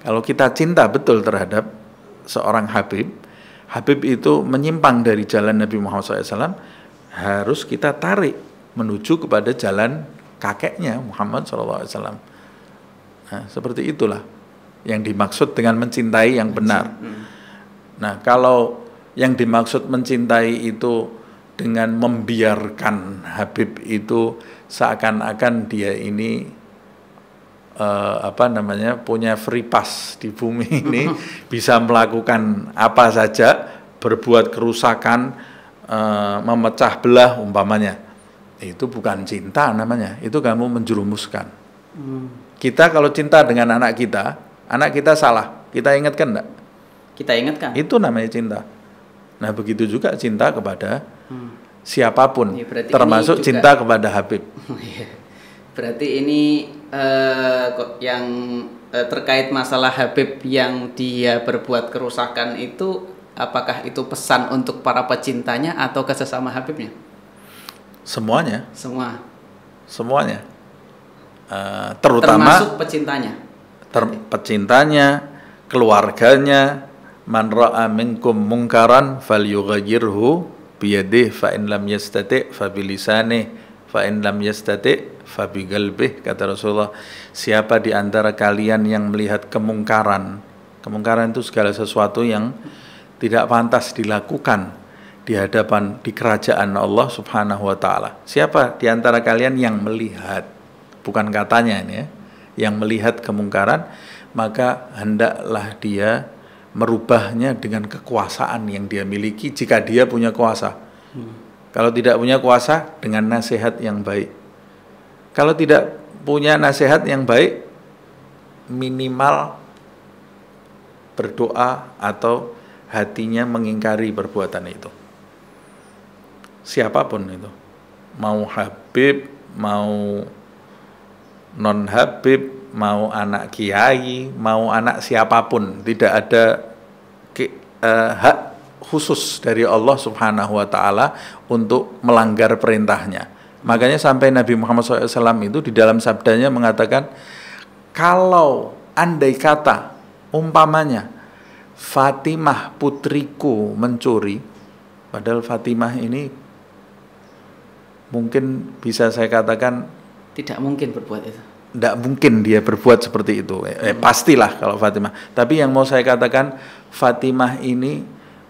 S1: Kalau kita cinta betul terhadap seorang Habib, Habib itu menyimpang dari jalan Nabi Muhammad SAW, harus kita tarik menuju kepada jalan kakeknya Muhammad SAW. Nah, seperti itulah yang dimaksud dengan mencintai yang benar. Nah, kalau yang dimaksud mencintai itu dengan membiarkan Habib itu seakan-akan dia ini punya free pass di bumi ini, bisa melakukan apa saja, berbuat kerusakan, memecah belah umpamanya. Itu bukan cinta namanya, itu kamu menjerumuskan. Kita kalau cinta dengan anak kita salah, kita ingatkan enggak?
S2: Kita ingatkan.
S1: Itu namanya cinta. Nah, begitu juga cinta kepada siapapun,
S2: ya,
S1: termasuk cinta kepada Habib.
S2: Berarti ini yang terkait masalah Habib yang dia berbuat kerusakan itu, apakah itu pesan untuk para pecintanya atau ke sesama Habibnya?
S1: Semuanya. Semuanya. Terutama
S2: termasuk pecintanya.
S1: Pecintanya, keluarganya. Man ra'a minkum munkaran falyughayyirhu biyadihi fa in lam yastati' fa bilisanihi fa in lam yastati' fa biqalbihi, kata Rasulullah. Siapa di antara kalian yang melihat kemungkaran itu segala sesuatu yang tidak pantas dilakukan di hadapan, di kerajaan Allah Subhanahu wa taala. Siapa di antara kalian yang melihat, bukan katanya ini ya, yang melihat kemungkaran, maka hendaklah dia merubahnya dengan kekuasaan yang dia miliki jika dia punya kuasa. Kalau tidak punya kuasa, dengan nasihat yang baik. Kalau tidak punya nasihat yang baik, minimal berdoa atau hatinya mengingkari perbuatan itu. Siapapun itu, mau Habib, mau non Habib, mau anak kiai, mau anak siapapun, tidak ada hak khusus dari Allah Subhanahu wa taala untuk melanggar perintahnya. Makanya sampai Nabi Muhammad SAW itu di dalam sabdanya mengatakan, kalau andai kata umpamanya Fatimah putriku mencuri, padahal Fatimah ini mungkin bisa saya katakan
S2: tidak mungkin berbuat itu.
S1: Tidak mungkin dia berbuat seperti itu. Pastilah kalau Fatimah. Tapi yang mau saya katakan, Fatimah ini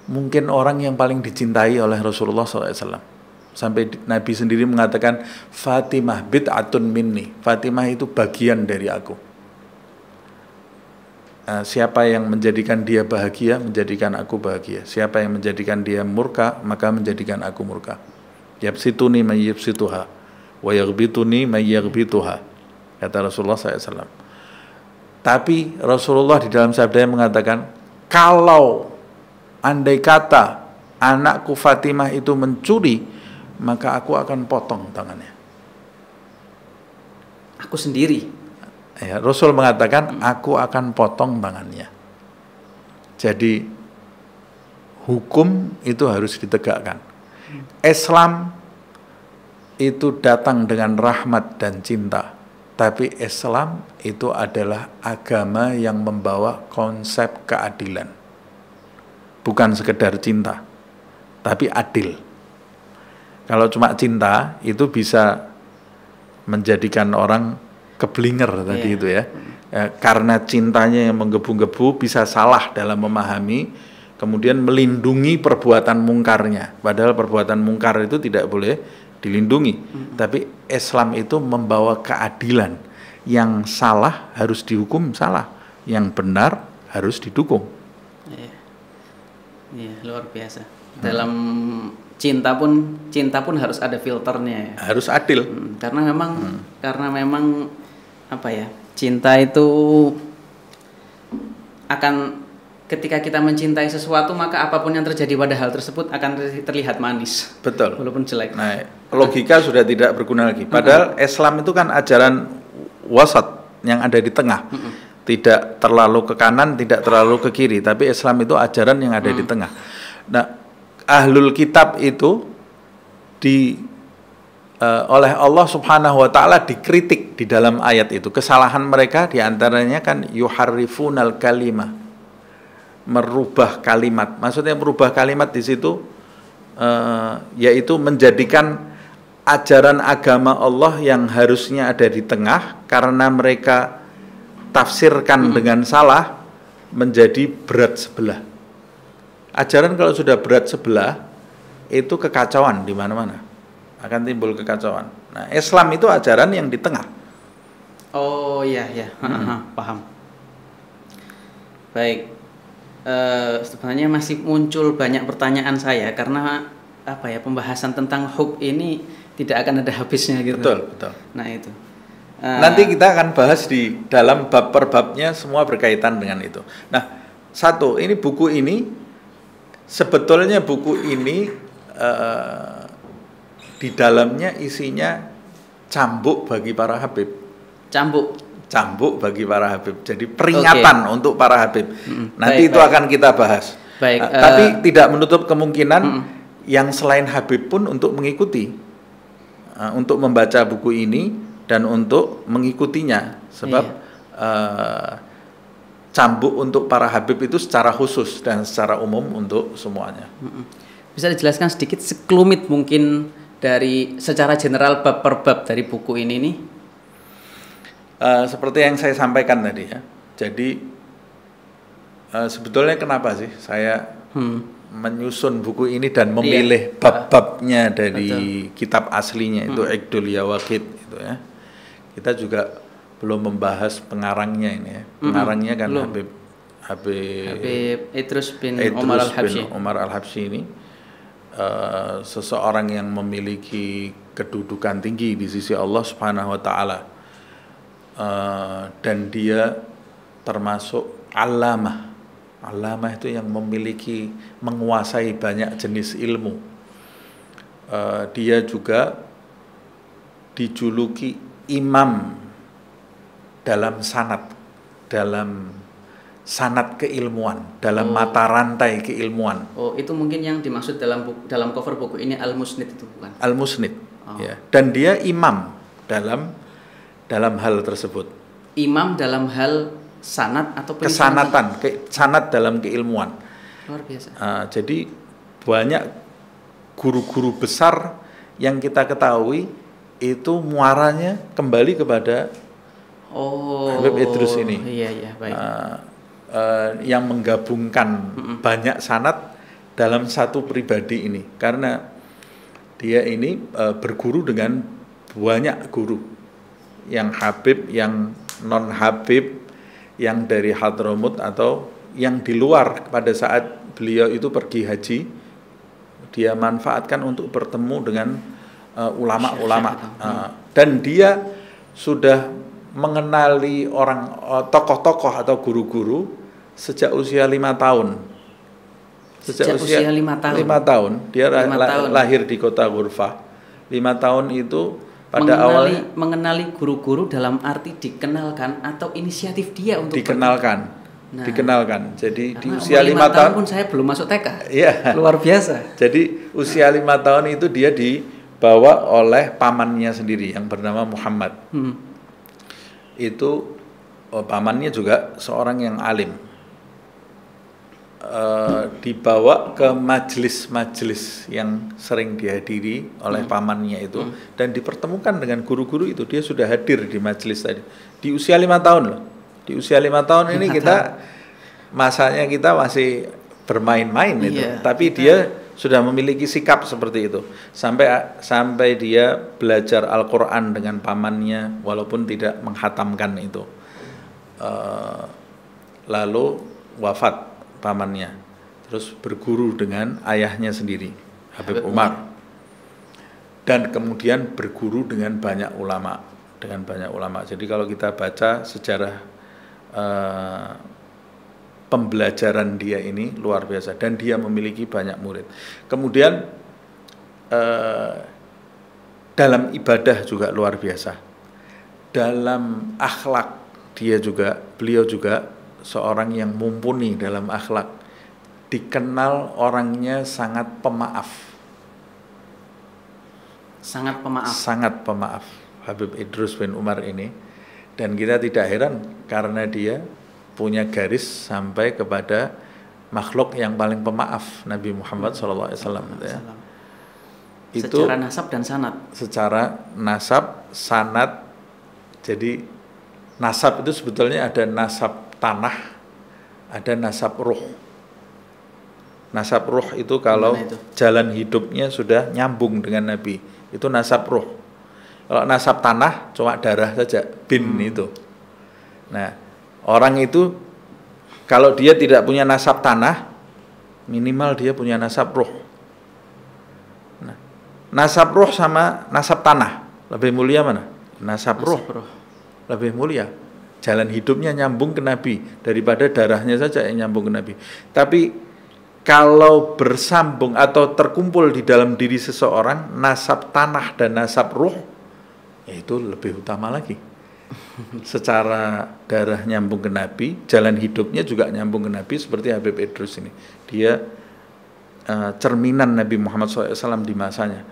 S1: mungkin orang yang paling dicintai oleh Rasulullah SAW. Sampai Nabi sendiri mengatakan, Fatimah bid'atun minni. Fatimah itu bagian dari aku. Siapa yang menjadikan dia bahagia, menjadikan aku bahagia. Siapa yang menjadikan dia murka, maka menjadikan aku murka. Yabsituni may yabsituha, wa yaghbituni may yaghbituha, kata Rasulullah SAW. Tapi Rasulullah di dalam sabdanya mengatakan, kalau andai kata anakku Fatimah itu mencuri, maka aku akan potong tangannya.
S2: Aku sendiri.
S1: Ya, Rasul mengatakan, aku akan potong tangannya. Jadi hukum itu harus ditegakkan. Islam itu datang dengan rahmat dan cinta. Tapi Islam itu adalah agama yang membawa konsep keadilan. Bukan sekedar cinta, tapi adil. Kalau cuma cinta itu bisa menjadikan orang keblinger tadi itu ya. Karena cintanya yang menggebu-gebu bisa salah dalam memahami, kemudian melindungi perbuatan mungkarnya. Padahal perbuatan mungkar itu tidak boleh dilindungi. Tapi Islam itu membawa keadilan. Yang salah harus dihukum salah, yang benar harus didukung.
S2: Iya, luar biasa. Dalam cinta pun harus ada filternya ya.
S1: Harus adil.
S2: Karena memang apa ya? Cinta itu akan, ketika kita mencintai sesuatu, maka apapun yang terjadi pada hal tersebut akan terlihat manis.
S1: Betul.
S2: Walaupun jelek.
S1: Nah, logika sudah tidak berguna lagi. Padahal Islam itu kan ajaran wasat yang ada di tengah. Tidak terlalu ke kanan, tidak terlalu ke kiri, tapi Islam itu ajaran yang ada di tengah. Nah, ahlul kitab itu oleh Allah Subhanahu wa taala dikritik di dalam ayat itu. Kesalahan mereka diantaranya kan yuharrifunal kalimah, merubah kalimat. Maksudnya merubah kalimat di situ yaitu menjadikan ajaran agama Allah yang harusnya ada di tengah, karena mereka tafsirkan dengan salah, menjadi berat sebelah. Ajaran kalau sudah berat sebelah itu kekacauan di mana-mana, akan timbul kekacauan. Nah, Islam itu ajaran yang di tengah.
S2: Oh iya, paham. Baik, sebenarnya masih muncul banyak pertanyaan saya karena apa ya, pembahasan tentang hub ini tidak akan ada habisnya gitu.
S1: Betul.
S2: Nah itu.
S1: Nanti kita akan bahas di dalam bab per babnya, semua berkaitan dengan itu. Nah, satu, ini buku ini sebetulnya di dalamnya isinya cambuk bagi para habib. Cambuk bagi para habib. Jadi peringatan untuk para habib. Nanti itu akan kita bahas. Tapi tidak menutup kemungkinan yang selain habib pun untuk mengikuti, untuk membaca buku ini dan untuk mengikutinya. Sebab cambuk untuk para habib itu secara khusus dan secara umum untuk semuanya.
S2: Bisa dijelaskan sedikit sekelumit mungkin dari secara general bab per bab dari buku ini nih?
S1: Seperti yang saya sampaikan tadi ya. Jadi sebetulnya kenapa sih saya menyusun buku ini dan memilih bab-babnya dari kitab aslinya itu Iqdul Yawaqit itu ya. Kita juga belum membahas pengarangnya ini ya. Pengarangnya kan Habib Idrus bin Umar Al-Habsyi ini seseorang yang memiliki kedudukan tinggi di sisi Allah Subhanahu wa taala. Dan dia termasuk allamah. Allamah itu yang menguasai banyak jenis ilmu. Dia juga dijuluki imam dalam sanad keilmuan, dalam mata rantai keilmuan.
S2: Oh, itu mungkin yang dimaksud dalam cover buku ini Al-Musnid itu bukan?
S1: Al-Musnid. Ya. Dan dia imam dalam hal tersebut.
S2: Imam dalam hal sanad atau
S1: kesanatan, sanad dalam keilmuan.
S2: Luar biasa.
S1: Jadi banyak guru-guru besar yang kita ketahui itu muaranya kembali kepada Habib Idrus ini.
S2: Iya, baik.
S1: Yang menggabungkan banyak sanad dalam satu pribadi ini, karena dia ini berguru dengan banyak guru, yang habib, yang non habib, yang dari Hadramut atau yang di luar. Pada saat beliau itu pergi haji, dia manfaatkan untuk bertemu dengan ulama-ulama, dan dia sudah mengenali tokoh-tokoh atau guru-guru sejak usia 5 tahun.
S2: Sejak usia 5 tahun.
S1: 5 tahun. Dia lahir di kota Ghurfah. 5 tahun itu pada awalnya
S2: mengenali guru-guru dalam arti dikenalkan atau inisiatif dia untuk
S1: dikenalkan. Dikenalkan. Jadi di usia 5 tahun
S2: pun saya belum masuk TK.
S1: Iya.
S2: Luar biasa.
S1: Jadi usia 5 tahun itu dia dibawa oleh pamannya sendiri yang bernama Muhammad. Itu pamannya juga seorang yang alim. dibawa ke majelis-majelis yang sering dihadiri oleh pamannya itu dan dipertemukan dengan guru-guru itu. Dia sudah hadir di majelis tadi di usia 5 tahun loh. Di usia 5 tahun ini kita masanya kita masih bermain-main itu, tapi dia sudah memiliki sikap seperti itu sampai dia belajar Al-Quran dengan pamannya walaupun tidak menghatamkan itu. Lalu wafat pamannya, terus berguru dengan ayahnya sendiri, Habib Umar, dan kemudian berguru dengan banyak ulama, Jadi kalau kita baca sejarah pembelajaran dia ini luar biasa, dan dia memiliki banyak murid. Kemudian dalam ibadah juga luar biasa, dalam akhlak beliau juga seorang yang mumpuni dalam akhlak, dikenal orangnya sangat pemaaf. Sangat pemaaf Habib Idrus bin Umar ini, dan kita tidak heran karena dia punya garis sampai kepada makhluk yang paling pemaaf, Nabi Muhammad SAW. Ya. Itu
S2: secara nasab dan sanad.
S1: Secara nasab, sanad. Jadi nasab itu sebetulnya ada nasab tanah, ada nasab ruh. Nasab ruh itu kalau jalan hidupnya sudah nyambung dengan Nabi, itu nasab ruh. Kalau nasab tanah cuma darah saja, bin itu. Nah, orang itu kalau dia tidak punya nasab tanah, minimal dia punya nasab ruh. Nah, nasab ruh sama nasab tanah, lebih mulia mana? Nasab ruh lebih mulia. Jalan hidupnya nyambung ke Nabi daripada darahnya saja yang nyambung ke Nabi. Tapi kalau bersambung atau terkumpul di dalam diri seseorang nasab tanah dan nasab ruh, itu lebih utama lagi. Secara darah nyambung ke Nabi, jalan hidupnya juga nyambung ke Nabi, seperti Habib Idrus ini. Dia cerminan Nabi Muhammad SAW di masanya.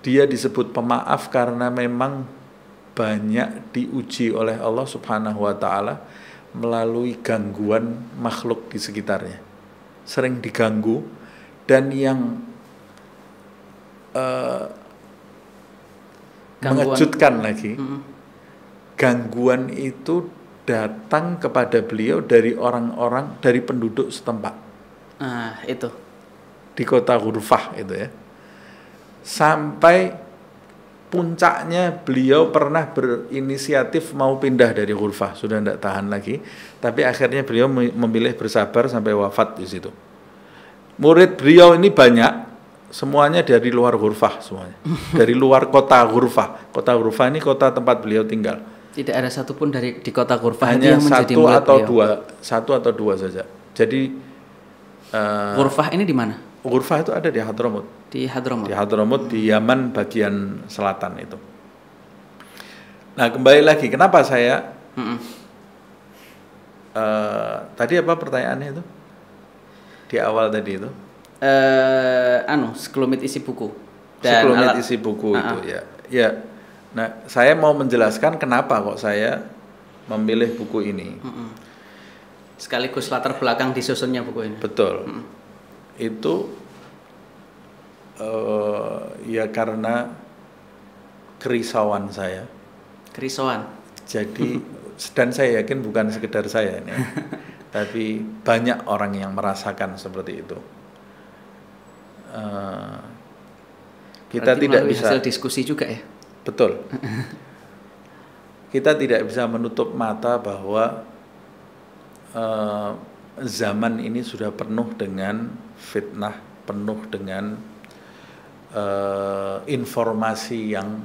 S1: Dia disebut pemaaf karena memang banyak diuji oleh Allah Subhanahu wa Ta'ala melalui gangguan makhluk di sekitarnya. Sering diganggu, dan yang mengejutkan lagi, gangguan itu datang kepada beliau dari orang-orang, dari penduduk setempat.
S2: Itu
S1: di kota Ghurfah itu ya. Sampai puncaknya beliau pernah berinisiatif mau pindah dari Ghurfah, sudah tidak tahan lagi, tapi akhirnya beliau memilih bersabar sampai wafat di situ. Murid beliau ini banyak, semuanya dari luar Ghurfah semuanya, dari luar kota Ghurfah. Kota Ghurfah ini kota tempat beliau tinggal.
S2: Tidak ada satupun dari di kota Ghurfah
S1: hanya
S2: yang menjadi murid beliau.
S1: Satu atau dua saja. Jadi
S2: Ghurfah ini di mana?
S1: Ghurfah itu ada di Hadramut. Di Hadramut, di Yaman bagian selatan itu. Nah, kembali lagi, kenapa saya tadi apa pertanyaannya itu? Di awal tadi itu?
S2: Sekelumit isi buku.
S1: Sekelumit isi buku itu ya. Ya. Nah, saya mau menjelaskan kenapa kok saya memilih buku ini.
S2: Sekaligus latar belakang disusunnya buku ini.
S1: Betul. Itu ya karena kerisauan saya. Jadi, dan saya yakin bukan sekedar saya ini, tapi banyak orang yang merasakan seperti itu. Kita
S2: berarti
S1: tidak bisa
S2: hasil diskusi juga ya.
S1: Betul. Kita tidak bisa menutup mata bahwa zaman ini sudah penuh dengan fitnah, penuh dengan informasi yang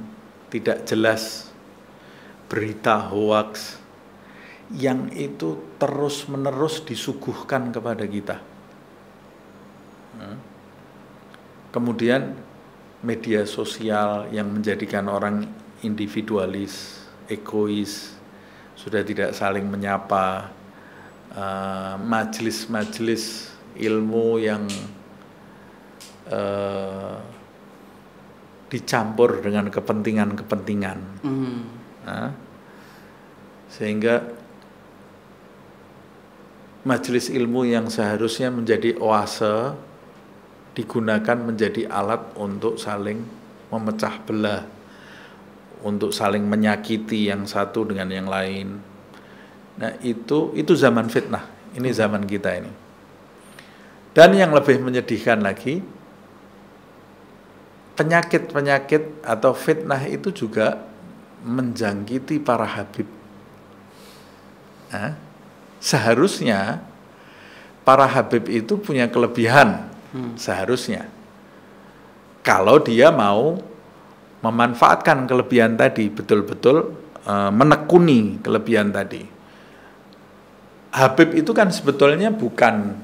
S1: tidak jelas, berita hoaks yang itu terus-menerus disuguhkan kepada kita. Kemudian media sosial yang menjadikan orang individualis, egois, sudah tidak saling menyapa, majelis-majelis ilmu yang dicampur dengan kepentingan-kepentingan, sehingga majelis ilmu yang seharusnya menjadi oase digunakan menjadi alat untuk saling memecah belah, untuk saling menyakiti yang satu dengan yang lain. Nah, itu zaman fitnah. Ini zaman kita ini. Dan yang lebih menyedihkan lagi, penyakit-penyakit atau fitnah itu juga menjangkiti para habib. Nah, seharusnya para habib itu punya kelebihan, seharusnya. Kalau dia mau memanfaatkan kelebihan tadi, betul-betul menekuni kelebihan tadi. Habib itu kan sebetulnya bukan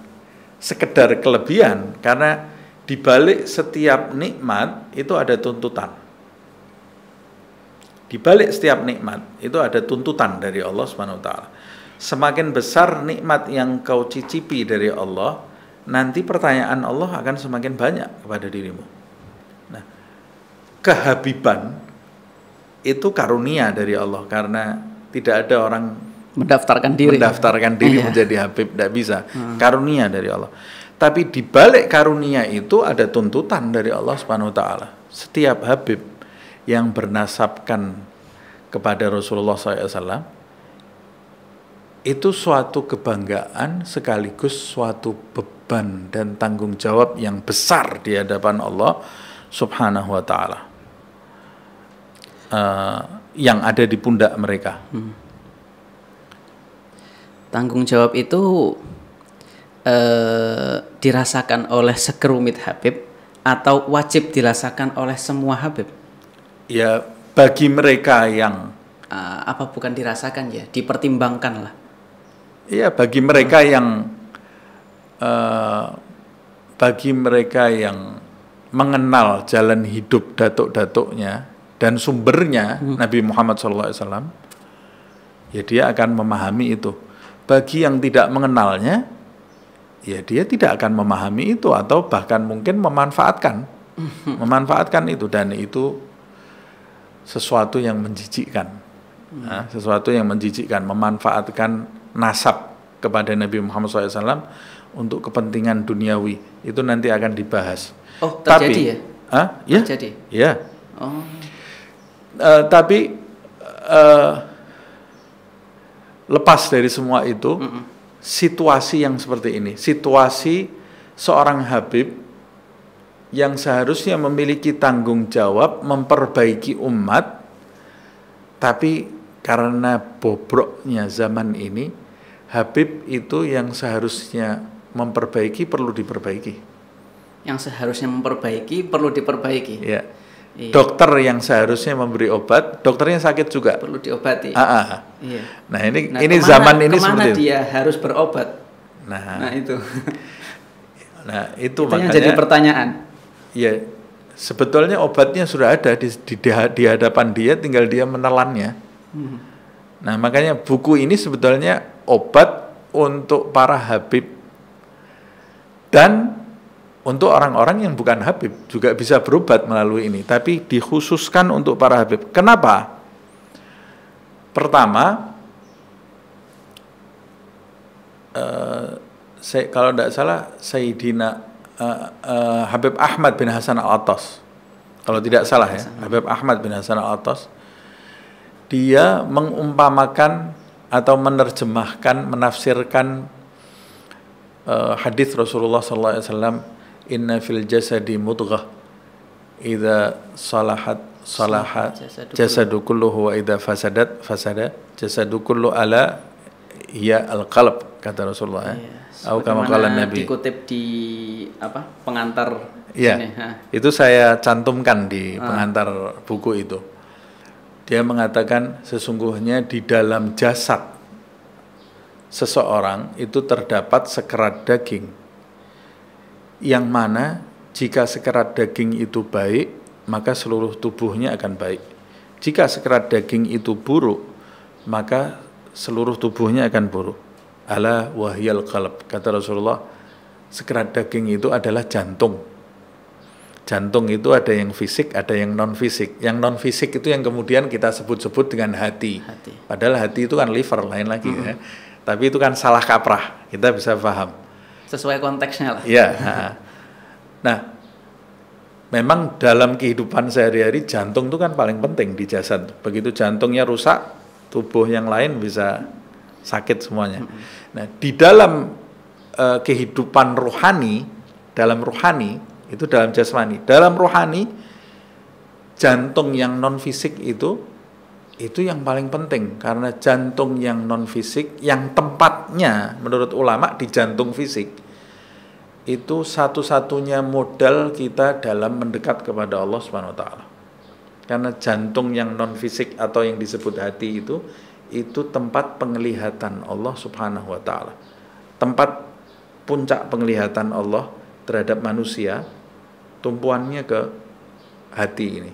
S1: sekedar kelebihan, karena di balik setiap nikmat itu ada tuntutan. Di balik setiap nikmat itu ada tuntutan dari Allah Subhanahu wa taala. Semakin besar nikmat yang kau cicipi dari Allah, nanti pertanyaan Allah akan semakin banyak kepada dirimu. Nah, kehabiban itu karunia dari Allah, karena tidak ada orang mendaftarkan diri menjadi habib, tidak bisa. Karunia dari Allah. Tapi di balik karunia itu ada tuntutan dari Allah Subhanahu wa taala. Setiap habib yang bernasabkan kepada Rasulullah SAW itu suatu kebanggaan sekaligus suatu beban dan tanggung jawab yang besar di hadapan Allah Subhanahu wa taala, yang ada di pundak mereka.
S2: Tanggung jawab itu dirasakan oleh sekerumit habib atau wajib dirasakan oleh semua habib?
S1: Ya, bagi mereka yang
S2: apa bukan dirasakan ya, dipertimbangkan lah.
S1: Ya, bagi mereka yang mengenal jalan hidup datuk-datuknya dan sumbernya Nabi Muhammad SAW, ya dia akan memahami itu. Bagi yang tidak mengenalnya, ya dia tidak akan memahami itu atau bahkan mungkin memanfaatkan itu, dan itu sesuatu yang menjijikkan. Nah, sesuatu yang menjijikkan, memanfaatkan nasab kepada Nabi Muhammad SAW untuk kepentingan duniawi, itu nanti akan dibahas.
S2: Oh, terjadi.
S1: Ya?
S2: Terjadi.
S1: Ya.
S2: Oh.
S1: Tapi lepas dari semua itu, situasi yang seperti ini, situasi seorang habib yang seharusnya memiliki tanggung jawab memperbaiki umat, tapi karena bobroknya zaman ini, habib itu yang seharusnya memperbaiki perlu diperbaiki.
S2: Yang seharusnya memperbaiki perlu diperbaiki.
S1: Ya. Iya. Dokter yang seharusnya memberi obat, dokternya sakit juga.
S2: Perlu diobati.
S1: Iya. Nah, ini zaman ini seperti itu.
S2: Kemana dia harus berobat?
S1: Nah
S2: itu.
S1: Nah, itu
S2: makanya
S1: makanya
S2: jadi pertanyaan.
S1: Ya, sebetulnya obatnya sudah ada di hadapan dia, tinggal dia menelannya. Nah, makanya buku ini sebetulnya obat untuk para habib dan untuk orang-orang yang bukan habib juga bisa berobat melalui ini, tapi dikhususkan untuk para habib. Kenapa? Pertama, kalau tidak salah Sayyidina Habib Ahmad bin Hasan Al-Attas, kalau tidak salah ya, Habib Ahmad bin Hasan Al-Attas, dia mengumpamakan atau menerjemahkan, menafsirkan hadis Rasulullah SAW, inna fil jasadi mudghah idza salahat jasadu kulluhu wa idza fasada jasadu kullu ala hiya al-qalb, kata Rasulullah. Atau kama qala Nabi.
S2: Dikutip di pengantar
S1: sini. Itu saya cantumkan di pengantar buku itu. Dia mengatakan sesungguhnya di dalam jasad seseorang itu terdapat sekerat daging, yang mana jika sekerat daging itu baik, maka seluruh tubuhnya akan baik. Jika sekerat daging itu buruk, maka seluruh tubuhnya akan buruk. Ala wahyal qalb, kata Rasulullah, sekerat daging itu adalah jantung. Jantung itu ada yang fisik, ada yang non-fisik. Yang non-fisik itu yang kemudian kita sebut-sebut dengan hati. Padahal hati itu kan liver, lain lagi ya. Tapi itu kan salah kaprah, kita bisa paham.
S2: Sesuai konteksnya lah.
S1: Iya. Nah, memang dalam kehidupan sehari-hari jantung itu kan paling penting di jasad. Begitu jantungnya rusak, tubuh yang lain bisa sakit semuanya. Nah, di dalam kehidupan rohani, dalam rohani itu dalam jasmani, dalam rohani jantung yang non fisik itu yang paling penting, karena jantung yang non fisik yang tempatnya menurut ulama di jantung fisik itu satu-satunya modal kita dalam mendekat kepada Allah Subhanahu wa taala. Karena jantung yang non fisik atau yang disebut hati itu tempat penglihatan Allah Subhanahu wa taala. Tempat puncak penglihatan Allah terhadap manusia, tumpuannya ke hati ini.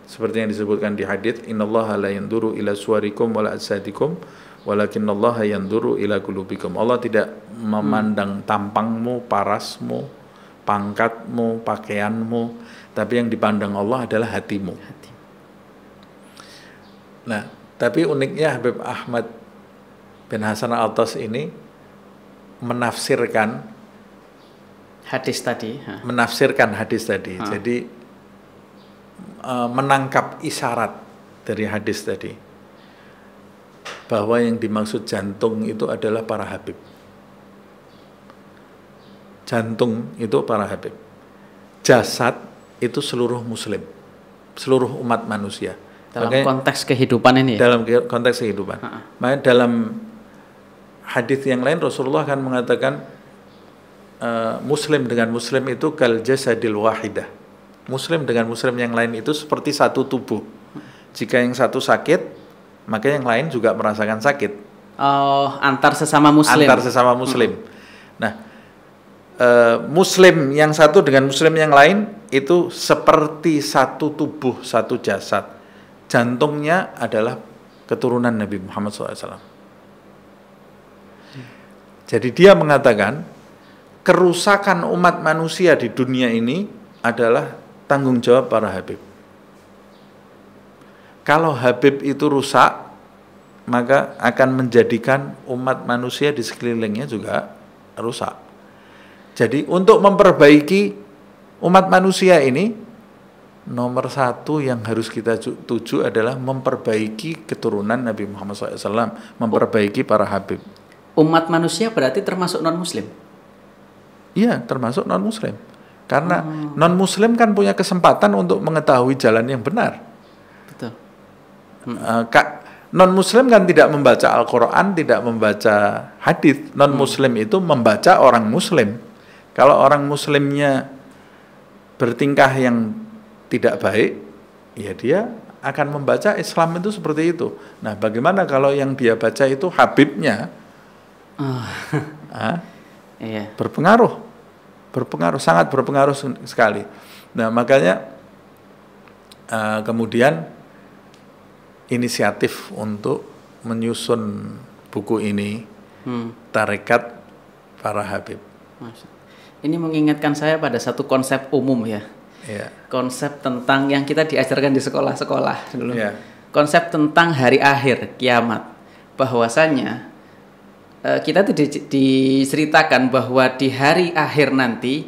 S1: Seperti yang disebutkan di hadis, innallaha la yanzuru ila suwarikum wala ajsadikum walakinallaha yanzuru ila qulubikum. Allah tidak memandang tampangmu, parasmu, pangkatmu, pakaianmu, tapi yang dipandang Allah adalah hatimu. Nah, tapi uniknya Habib Ahmad bin Hasan Al-Attas ini menafsirkan hadis tadi. Jadi menangkap isyarat dari hadis tadi bahwa yang dimaksud jantung itu adalah para habib. Jantung itu para habib. Jasad itu seluruh muslim, seluruh umat manusia.
S2: Dalam konteks kehidupan ini ya?
S1: Dalam konteks kehidupan. Makanya dalam hadis yang lain Rasulullah akan mengatakan muslim dengan muslim itu kal jasadil wahidah. Muslim dengan muslim yang lain itu seperti satu tubuh. Jika yang satu sakit, maka yang lain juga merasakan sakit.
S2: Oh, antar sesama muslim.
S1: Antar sesama muslim. Nah, muslim yang satu dengan muslim yang lain itu seperti satu tubuh, satu jasad. Jantungnya adalah keturunan Nabi Muhammad SAW. Jadi dia mengatakan kerusakan umat manusia di dunia ini adalah tanggung jawab para habib. Kalau habib itu rusak, maka akan menjadikan umat manusia di sekelilingnya juga rusak. Jadi untuk memperbaiki umat manusia ini, nomor satu yang harus kita tuju adalah memperbaiki keturunan Nabi Muhammad SAW, memperbaiki para habib.
S2: Umat manusia berarti termasuk non-muslim?
S1: Iya, termasuk non-muslim. Karena non-muslim kan punya kesempatan untuk mengetahui jalan yang benar.
S2: Betul.
S1: Non-muslim kan tidak membaca Al-Quran, tidak membaca hadis. Non-muslim itu membaca orang muslim. Kalau orang muslimnya bertingkah yang tidak baik, ya dia akan membaca Islam itu seperti itu. Nah, bagaimana kalau yang dia baca itu habibnya?
S2: Iya.
S1: Berpengaruh, sangat berpengaruh sekali. Nah, makanya kemudian inisiatif untuk menyusun buku ini, Tarekat Para Habib.
S2: Ini mengingatkan saya pada satu konsep umum ya.
S1: Yeah.
S2: Konsep tentang yang kita diajarkan di sekolah-sekolah dulu.
S1: Yeah.
S2: Konsep tentang hari akhir, kiamat. Bahwasanya kita tuh diceritakan bahwa di hari akhir nanti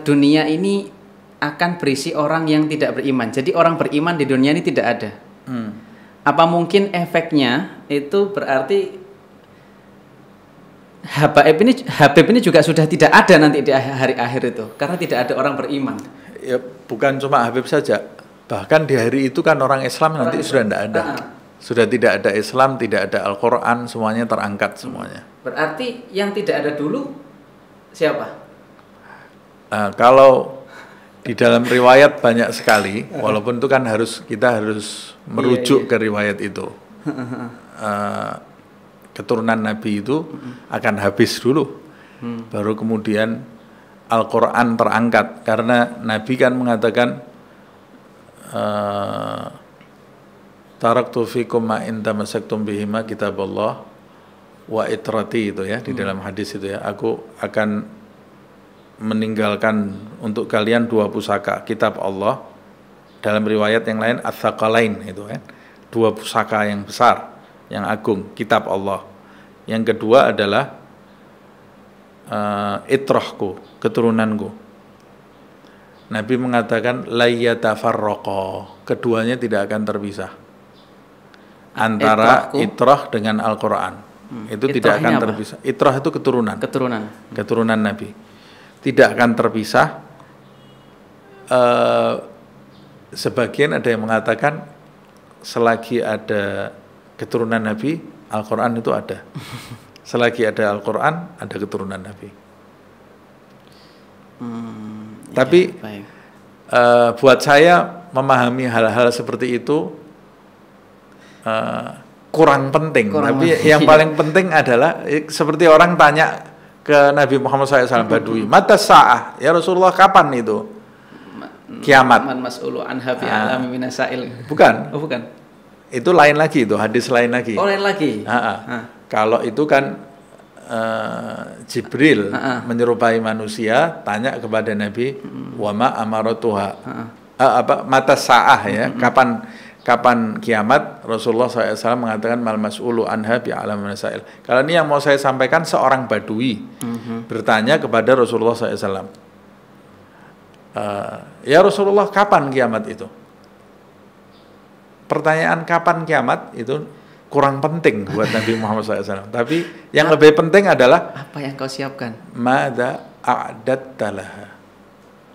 S2: dunia ini akan berisi orang yang tidak beriman. Jadi orang beriman di dunia ini tidak ada. Apa mungkin efeknya itu berarti Habib ini juga sudah tidak ada nanti di hari akhir itu, karena tidak ada orang beriman.
S1: Ya, bukan cuma Habib saja. Bahkan di hari itu kan orang Islam nanti sudah tidak ada. Sudah tidak ada Islam, tidak ada Al-Quran, semuanya terangkat semuanya.
S2: Berarti yang tidak ada dulu siapa?
S1: Kalau di dalam riwayat banyak sekali, walaupun itu kan kita harus merujuk ke riwayat itu. Keturunan Nabi itu akan habis dulu, baru kemudian Al-Quran terangkat. Karena Nabi kan mengatakan taraktu fikum ma in tamassaktum bihima kitaballah wa itrati, itu ya, di dalam hadis itu ya, aku akan meninggalkan untuk kalian dua pusaka, kitab Allah, dalam riwayat yang lain ats-tsaqalain, itu kan, dua pusaka yang besar, yang agung, kitab Allah. Yang kedua adalah itrahku, keturunanku. Nabi mengatakan la yatafarraqa, keduanya tidak akan terpisah. Antara itrah dengan Al-Qur'an. Itu tidak akan terpisah. Itrah itu keturunan Nabi. Tidak akan terpisah. Sebagian ada yang mengatakan selagi ada keturunan Nabi, Al-Qur'an itu ada. Selagi ada Al-Qur'an, ada keturunan Nabi. Tapi buat saya memahami hal-hal seperti itu kurang penting. Tapi yang paling penting adalah seperti orang tanya ke Nabi Muhammad SAW Badui, mata sa'ah, ya Rasulullah, kapan itu kiamat? Bukan.
S2: Oh, bukan.
S1: Itu lain lagi, itu hadis lain lagi.
S2: Oh, lain lagi.
S1: Kalau itu kan Jibril menyerupai manusia, tanya kepada Nabi, wa ma amaratuha, mata sa'ah, ya, kapan kiamat. Rasulullah SAW mengatakan mal mas'ulu anha bi'alam masail. Kalau ini yang mau saya sampaikan, seorang badui bertanya kepada Rasulullah SAW, ya Rasulullah, kapan kiamat itu? Pertanyaan kapan kiamat itu kurang penting buat Nabi Muhammad SAW. Tapi yang lebih penting adalah
S2: apa yang kau siapkan?
S1: Mada a'datta laha,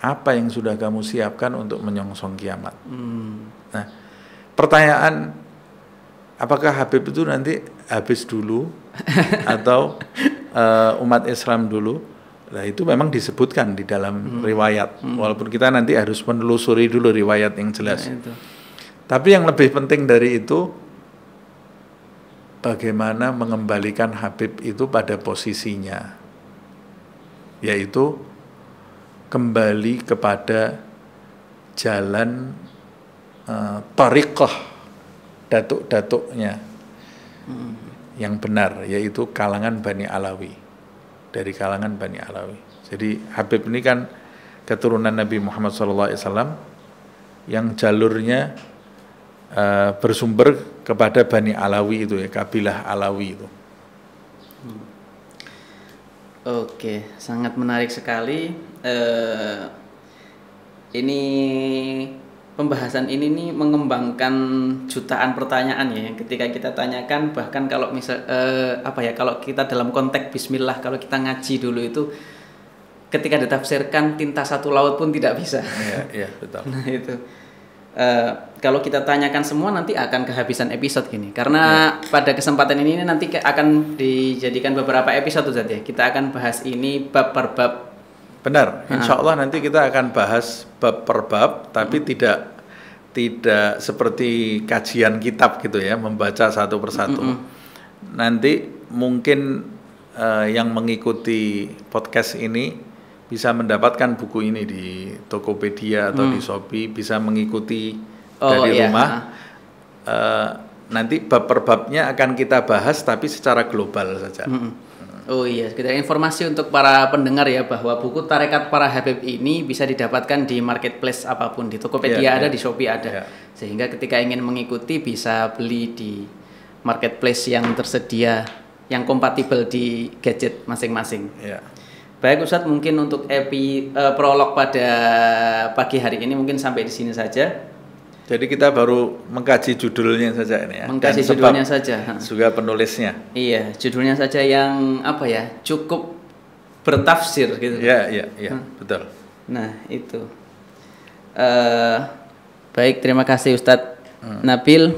S1: apa yang sudah kamu siapkan untuk menyongsong kiamat. Nah, pertanyaan apakah Habib itu nanti habis dulu atau umat Islam dulu, nah itu memang disebutkan di dalam riwayat, walaupun kita nanti harus menelusuri dulu riwayat yang jelas. Tapi yang lebih penting dari itu, bagaimana mengembalikan Habib itu pada posisinya, yaitu kembali kepada jalan tariqah datuk-datuknya yang benar, yaitu kalangan Bani Alawi, dari kalangan Bani Alawi. Jadi Habib ini kan keturunan Nabi Muhammad SAW yang jalurnya bersumber kepada Bani Alawi itu, ya, kabilah Alawi itu.
S2: Oke, sangat menarik sekali. Ini pembahasan ini nih mengembangkan jutaan pertanyaan, ya. Ketika kita tanyakan, bahkan kalau misal kalau kita dalam konteks Bismillah, kalau kita ngaji dulu itu, ketika ditafsirkan tinta satu laut pun tidak bisa.
S1: Iya, betul.
S2: Nah itu. Kalau kita tanyakan semua nanti akan kehabisan episode gini, karena pada kesempatan ini nanti akan dijadikan beberapa episode Ustaz, ya. Kita akan bahas ini bab per bab.
S1: Benar, insya Allah nanti kita akan bahas bab per bab, tapi tidak seperti kajian kitab gitu, ya, membaca satu persatu. Nanti mungkin yang mengikuti podcast ini bisa mendapatkan buku ini di Tokopedia atau di Shopee, bisa mengikuti dari rumah. Nanti bab per babnya akan kita bahas, tapi secara global saja.
S2: Oh iya, sekedar informasi untuk para pendengar, ya, bahwa buku Tarekat Para Habib ini bisa didapatkan di marketplace apapun, di Tokopedia ada, di Shopee ada. Sehingga ketika ingin mengikuti bisa beli di marketplace yang tersedia, yang kompatibel di gadget masing-masing. Baik Ustadz, mungkin untuk prolog pada pagi hari ini mungkin sampai di sini saja.
S1: Jadi kita baru mengkaji judulnya saja ini, ya.
S2: Mengkaji judulnya saja.
S1: Juga penulisnya.
S2: Iya, judulnya saja yang cukup bertafsir gitu.
S1: Iya, betul.
S2: Nah itu. Baik, terima kasih Ustadz Nabil.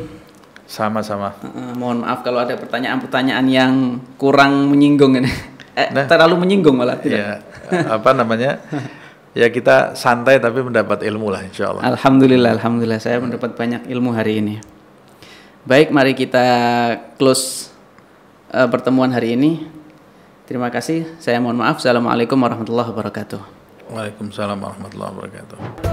S1: Sama-sama.
S2: Mohon maaf kalau ada pertanyaan-pertanyaan yang kurang menyinggung ini. Terlalu menyinggung malah tidak.
S1: Ya kita santai tapi mendapat ilmu lah, insya Allah.
S2: Alhamdulillah saya mendapat banyak ilmu hari ini. Baik, mari kita close pertemuan hari ini. Terima kasih. Saya mohon maaf. Assalamualaikum warahmatullahi wabarakatuh.
S1: Waalaikumsalam warahmatullahi wabarakatuh.